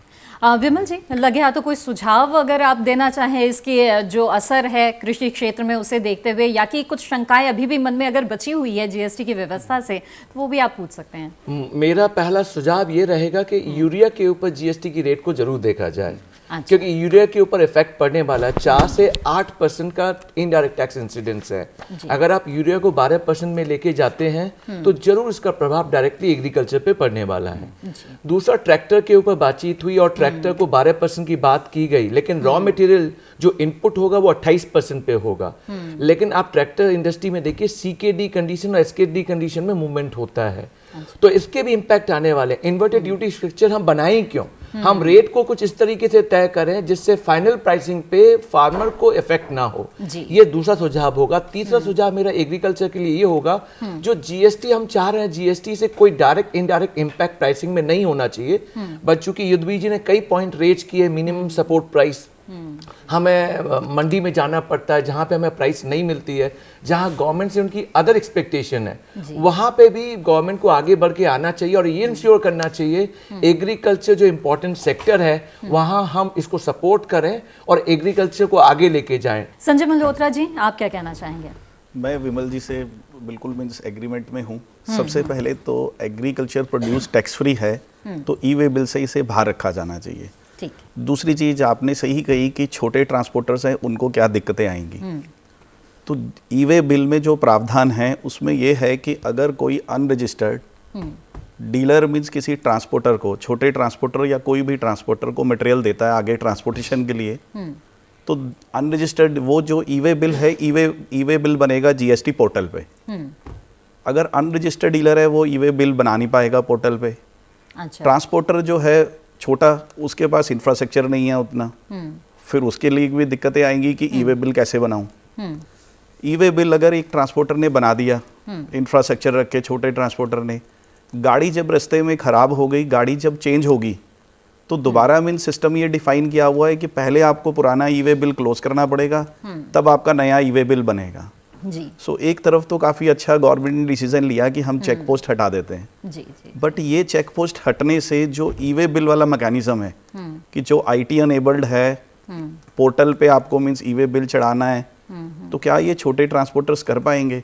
A: विमल जी, लगे हाथ तो कोई सुझाव अगर आप देना चाहें इसके जो असर है कृषि क्षेत्र में उसे देखते हुए, या कि कुछ शंकाएं अभी भी मन में अगर बची हुई है जीएसटी की व्यवस्था से, तो वो भी आप पूछ सकते हैं।
E: मेरा पहला सुझाव ये रहेगा कि यूरिया के ऊपर जीएसटी की रेट को जरूर देखा जाए, क्योंकि यूरिया के ऊपर इफेक्ट पड़ने वाला है। 4 से 8% का इनडायरेक्ट टैक्स इंसिडेंस है। अगर आप यूरिया को 12% में लेके जाते हैं तो जरूर इसका प्रभाव डायरेक्टली एग्रीकल्चर पे पड़ने वाला है। दूसरा, ट्रैक्टर के ऊपर बातचीत हुई और ट्रैक्टर को 12% की बात की गई, लेकिन रॉ मटेरियल जो इनपुट होगा वो 28% पे होगा। लेकिन आप ट्रैक्टर इंडस्ट्री में देखिए, सीकेडी कंडीशन और एसकेडी कंडीशन में मूवमेंट होता है, तो इसके भी इम्पैक्ट आने वाले। इन्वर्टेड ड्यूटी स्ट्रक्चर हम बनाएं क्यों? हम रेट को कुछ इस तरीके से तय करें जिससे फाइनल प्राइसिंग पे फार्मर को इफेक्ट ना हो। ये दूसरा सुझाव होगा। तीसरा सुझाव मेरा एग्रीकल्चर के लिए ये होगा, जो जीएसटी हम चाह रहे हैं, जीएसटी से कोई डायरेक्ट इनडायरेक्ट इम्पैक्ट प्राइसिंग में नहीं होना चाहिए। बट चूंकि युद्धवीर जी ने कई पॉइंट रेज किए, मिनिमम सपोर्ट प्राइस, हमें मंडी में जाना पड़ता है जहाँ पे हमें प्राइस नहीं मिलती है, जहाँ गवर्नमेंट से उनकी अदर एक्सपेक्टेशन है, वहाँ पे भी गवर्नमेंट को आगे बढ़ के आना चाहिए और ये इंश्योर करना चाहिए एग्रीकल्चर जो इम्पोर्टेंट सेक्टर है वहाँ हम इसको सपोर्ट करें और एग्रीकल्चर को आगे लेके जाएं।
A: संजय मल्होत्रा जी, आप क्या कहना चाहेंगे?
F: मैं विमल जी से बिल्कुल मीन्स एग्रीमेंट में हूँ। सबसे पहले तो एग्रीकल्चर प्रोड्यूस टैक्स फ्री है तो ई वे बिल से इसे बाहर रखा जाना चाहिए।
A: ठीक।
F: दूसरी चीज़ आपने सही कही कि छोटे ट्रांसपोर्टर्स हैं उनको क्या दिक्कतें आएंगी। तो ई वे बिल में जो प्रावधान है उसमें यह है कि अगर कोई अनरजिस्टर्ड डीलर मीन्स किसी ट्रांसपोर्टर को, छोटे ट्रांसपोर्टर या कोई भी ट्रांसपोर्टर को मटेरियल देता है आगे ट्रांसपोर्टेशन के लिए, तो अनरजिस्टर्ड वो जो ई वे बिल है, ई वे बिल बनेगा जीएसटी पोर्टल पे। अगर अनरजिस्टर्ड डीलर है वो ई वे बिल बना नहीं पाएगा पोर्टल पे।
A: अच्छा।
F: ट्रांसपोर्टर जो है छोटा, उसके पास इंफ्रास्ट्रक्चर नहीं है उतना, फिर उसके लिए भी दिक्कतें आएंगी कि ई वे बिल कैसे बनाऊं। ई वे बिल अगर एक ट्रांसपोर्टर ने बना दिया इंफ्रास्ट्रक्चर रख के, छोटे ट्रांसपोर्टर ने, गाड़ी जब रास्ते में ख़राब हो गई, गाड़ी जब चेंज होगी तो दोबारा मीन सिस्टम ये डिफाइन किया हुआ है कि पहले आपको पुराना ई वे बिल क्लोज करना पड़ेगा तब आपका नया ई वे बिल बनेगा।
A: जी।
F: सो एक तरफ तो काफ़ी अच्छा गवर्नमेंट ने डिसीजन लिया कि हम चेक पोस्ट हटा देते हैं।
A: जी जी।
F: बट ये चेक पोस्ट हटने से जो ई वे बिल वाला मैकेनिज्म है कि जो IT अनेबल्ड है, पोर्टल पे आपको मीन्स ई वे बिल चढ़ाना है, तो क्या ये छोटे ट्रांसपोर्टर्स कर पाएंगे?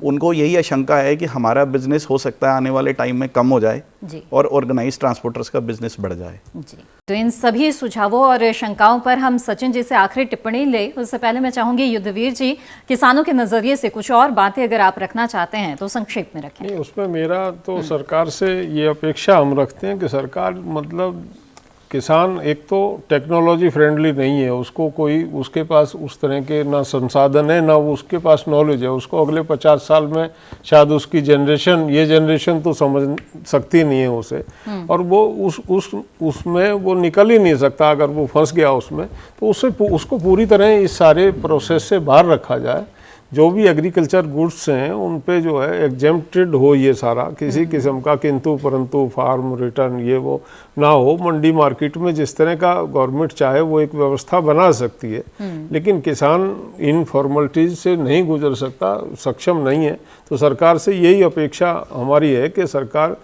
F: उनको यही आशंका है कि हमारा बिजनेस हो सकता है आने वाले टाइम में कम हो जाए
A: जी।
F: और ऑर्गेनाइज ट्रांसपोर्टर्स का बिजनेस बढ़ जाए।
A: जी। तो इन सभी सुझावों और शंकाओं पर हम सचिन जी से आखिरी टिप्पणी ले, उससे पहले मैं चाहूंगी युद्धवीर जी, किसानों के नजरिए से कुछ और बातें अगर आप रखना चाहते हैं तो संक्षेप में रखें।
G: नहीं, उसमें मेरा तो सरकार से ये अपेक्षा हम रखते हैं कि सरकार मतलब किसान एक तो टेक्नोलॉजी फ्रेंडली नहीं है, उसको कोई उसके पास उस तरह के ना संसाधन है ना उसके पास नॉलेज है। उसको अगले 50 साल में शायद उसकी ये जनरेशन तो समझ सकती नहीं है उसे, और वो उसमें वो निकल ही नहीं सकता। अगर वो फंस गया उसमें तो उसको पूरी तरह इस सारे प्रोसेस से बाहर रखा जाए। जो भी एग्रीकल्चर गुड्स हैं उन पे जो है एग्जेम्प्टेड हो ये सारा, किसी किस्म का किंतु परंतु फार्म रिटर्न ये वो ना हो। मंडी मार्केट में जिस तरह का गवर्नमेंट चाहे वो एक व्यवस्था बना सकती है, लेकिन किसान इन फॉर्मेलिटीज से नहीं गुजर सकता, सक्षम नहीं है। तो सरकार से यही अपेक्षा हमारी है कि सरकार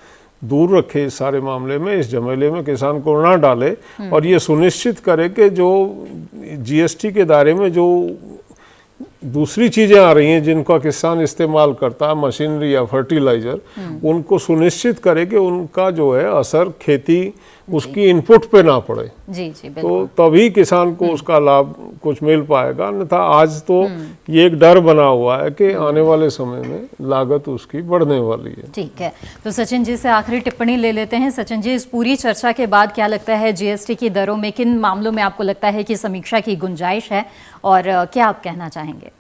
G: दूर रखे इस सारे मामले में, इस झमेले में किसान को ना डाले और ये सुनिश्चित करे कि जो GST के दायरे में जो दूसरी चीज़ें आ रही हैं जिनका किसान इस्तेमाल करता है, मशीनरी या फर्टिलाइजर, उनको सुनिश्चित करे कि उनका जो है असर खेती उसकी इनपुट पे ना पड़े।
A: जी जी,
G: तो तभी किसान को उसका लाभ कुछ मिल पाएगा। अन्यथा आज तो ये एक डर बना हुआ है कि आने वाले समय में लागत उसकी बढ़ने वाली है।
A: ठीक है, तो सचिन जी से आखिरी टिप्पणी ले लेते हैं। सचिन जी, इस पूरी चर्चा के बाद क्या लगता है GST की दरों में किन मामलों में आपको लगता है कि समीक्षा की गुंजाइश है और क्या आप कहना चाहेंगे?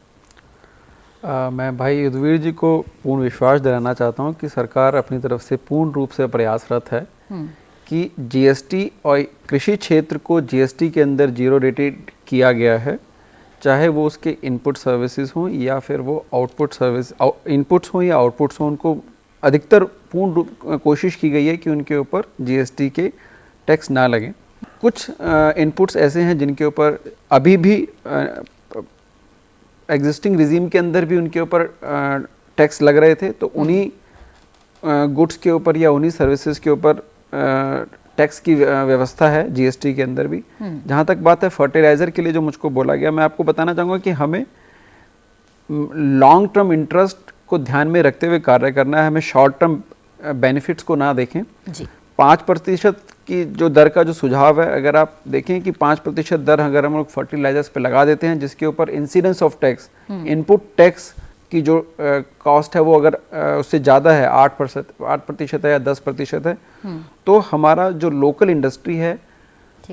J: मैं भाई युद्धवीर जी को पूर्ण विश्वास दिलाना चाहता हूं कि सरकार अपनी तरफ से पूर्ण रूप से प्रयासरत है कि GST और कृषि क्षेत्र को GST के अंदर जीरो रेटेड किया गया है, चाहे वो उसके इनपुट सर्विसेज हों या फिर वो आउटपुट सर्विस इनपुट्स हों या आउटपुट्स हों, उनको अधिकतर पूर्ण कोशिश की गई है कि उनके ऊपर GST के टैक्स ना लगें। कुछ इनपुट्स ऐसे हैं जिनके ऊपर अभी भी एग्जिस्टिंग रिजीम के अंदर भी उनके ऊपर टैक्स लग रहे थे, तो उन्हीं गुड्स के ऊपर या उन्हीं सर्विसेज के ऊपर टैक्स की व्यवस्था है GST के अंदर भी। जहाँ तक बात है फर्टिलाइज़र के लिए जो मुझको बोला गया, मैं आपको बताना चाहूँगा कि हमें लॉन्ग टर्म इंटरेस्ट को ध्यान में रखते हुए कार्य करना है, हमें शॉर्ट टर्म बेनिफिट्स को ना देखें। 5% की जो दर का जो सुझाव है, अगर आप देखें कि 5% दर अगर हम लोग फर्टिलाइजर्स पे लगा देते हैं जिसके ऊपर incidence of tax, input tax की जो कॉस्ट है वो अगर उससे ज़्यादा है, 8% है या 10% है, तो हमारा जो लोकल इंडस्ट्री है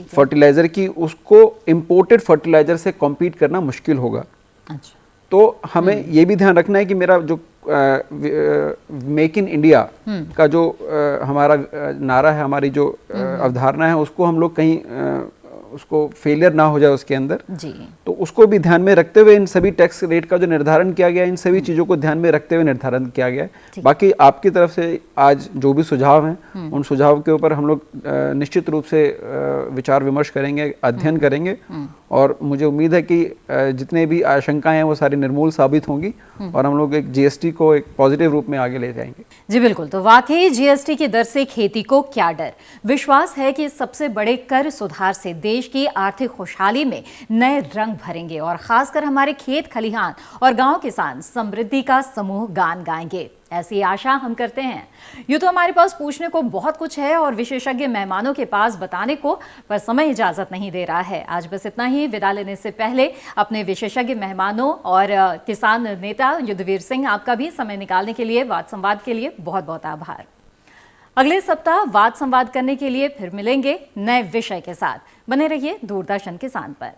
J: फर्टिलाइज़र की, उसको इम्पोर्टेड फर्टिलाइज़र से कॉम्पीट करना मुश्किल होगा।
A: अच्छा।
J: तो हमें ये भी ध्यान रखना है कि मेरा जो मेक इन इंडिया का जो हमारा नारा है, हमारी जो अवधारणा है, उसको हम लोग कहीं उसको फेलियर ना हो जाए उसके अंदर।
A: जी।
J: तो उसको भी ध्यान में रखते हुए इन सभी टैक्स रेट का जो निर्धारण किया गया है, इन सभी चीज़ों को ध्यान में रखते हुए निर्धारण किया गया है। बाकी आपकी तरफ से आज जो भी सुझाव हैं उन सुझाव के ऊपर हम लोग निश्चित रूप से विचार विमर्श करेंगे, अध्ययन करेंगे, और मुझे उम्मीद है कि जितने भी आशंकाएं हैं वो सारी निर्मूल साबित होंगी और हम लोग एक जीएसटी को एक पॉजिटिव रूप में आगे ले जाएंगे।
A: जी बिल्कुल। तो वाकई जीएसटी की दर से खेती को क्या डर। विश्वास है कि सबसे बड़े कर सुधार से देश की आर्थिक खुशहाली में नए रंग भरेंगे और खासकर हमारे खेत खलिहान और गांव किसान समृद्धि का समूह गान गाएंगे, ऐसी आशा हम करते हैं। यूँ तो हमारे पास पूछने को बहुत कुछ है और विशेषज्ञ मेहमानों के पास बताने को, पर समय इजाजत नहीं दे रहा है। आज बस इतना ही। विदा लेने से पहले अपने विशेषज्ञ मेहमानों और किसान नेता युद्धवीर सिंह, आपका भी समय निकालने के लिए, वाद संवाद के लिए बहुत बहुत आभार। अगले सप्ताह वाद संवाद करने के लिए फिर मिलेंगे नए विषय के साथ। बने रहिए दूरदर्शन किसान पर।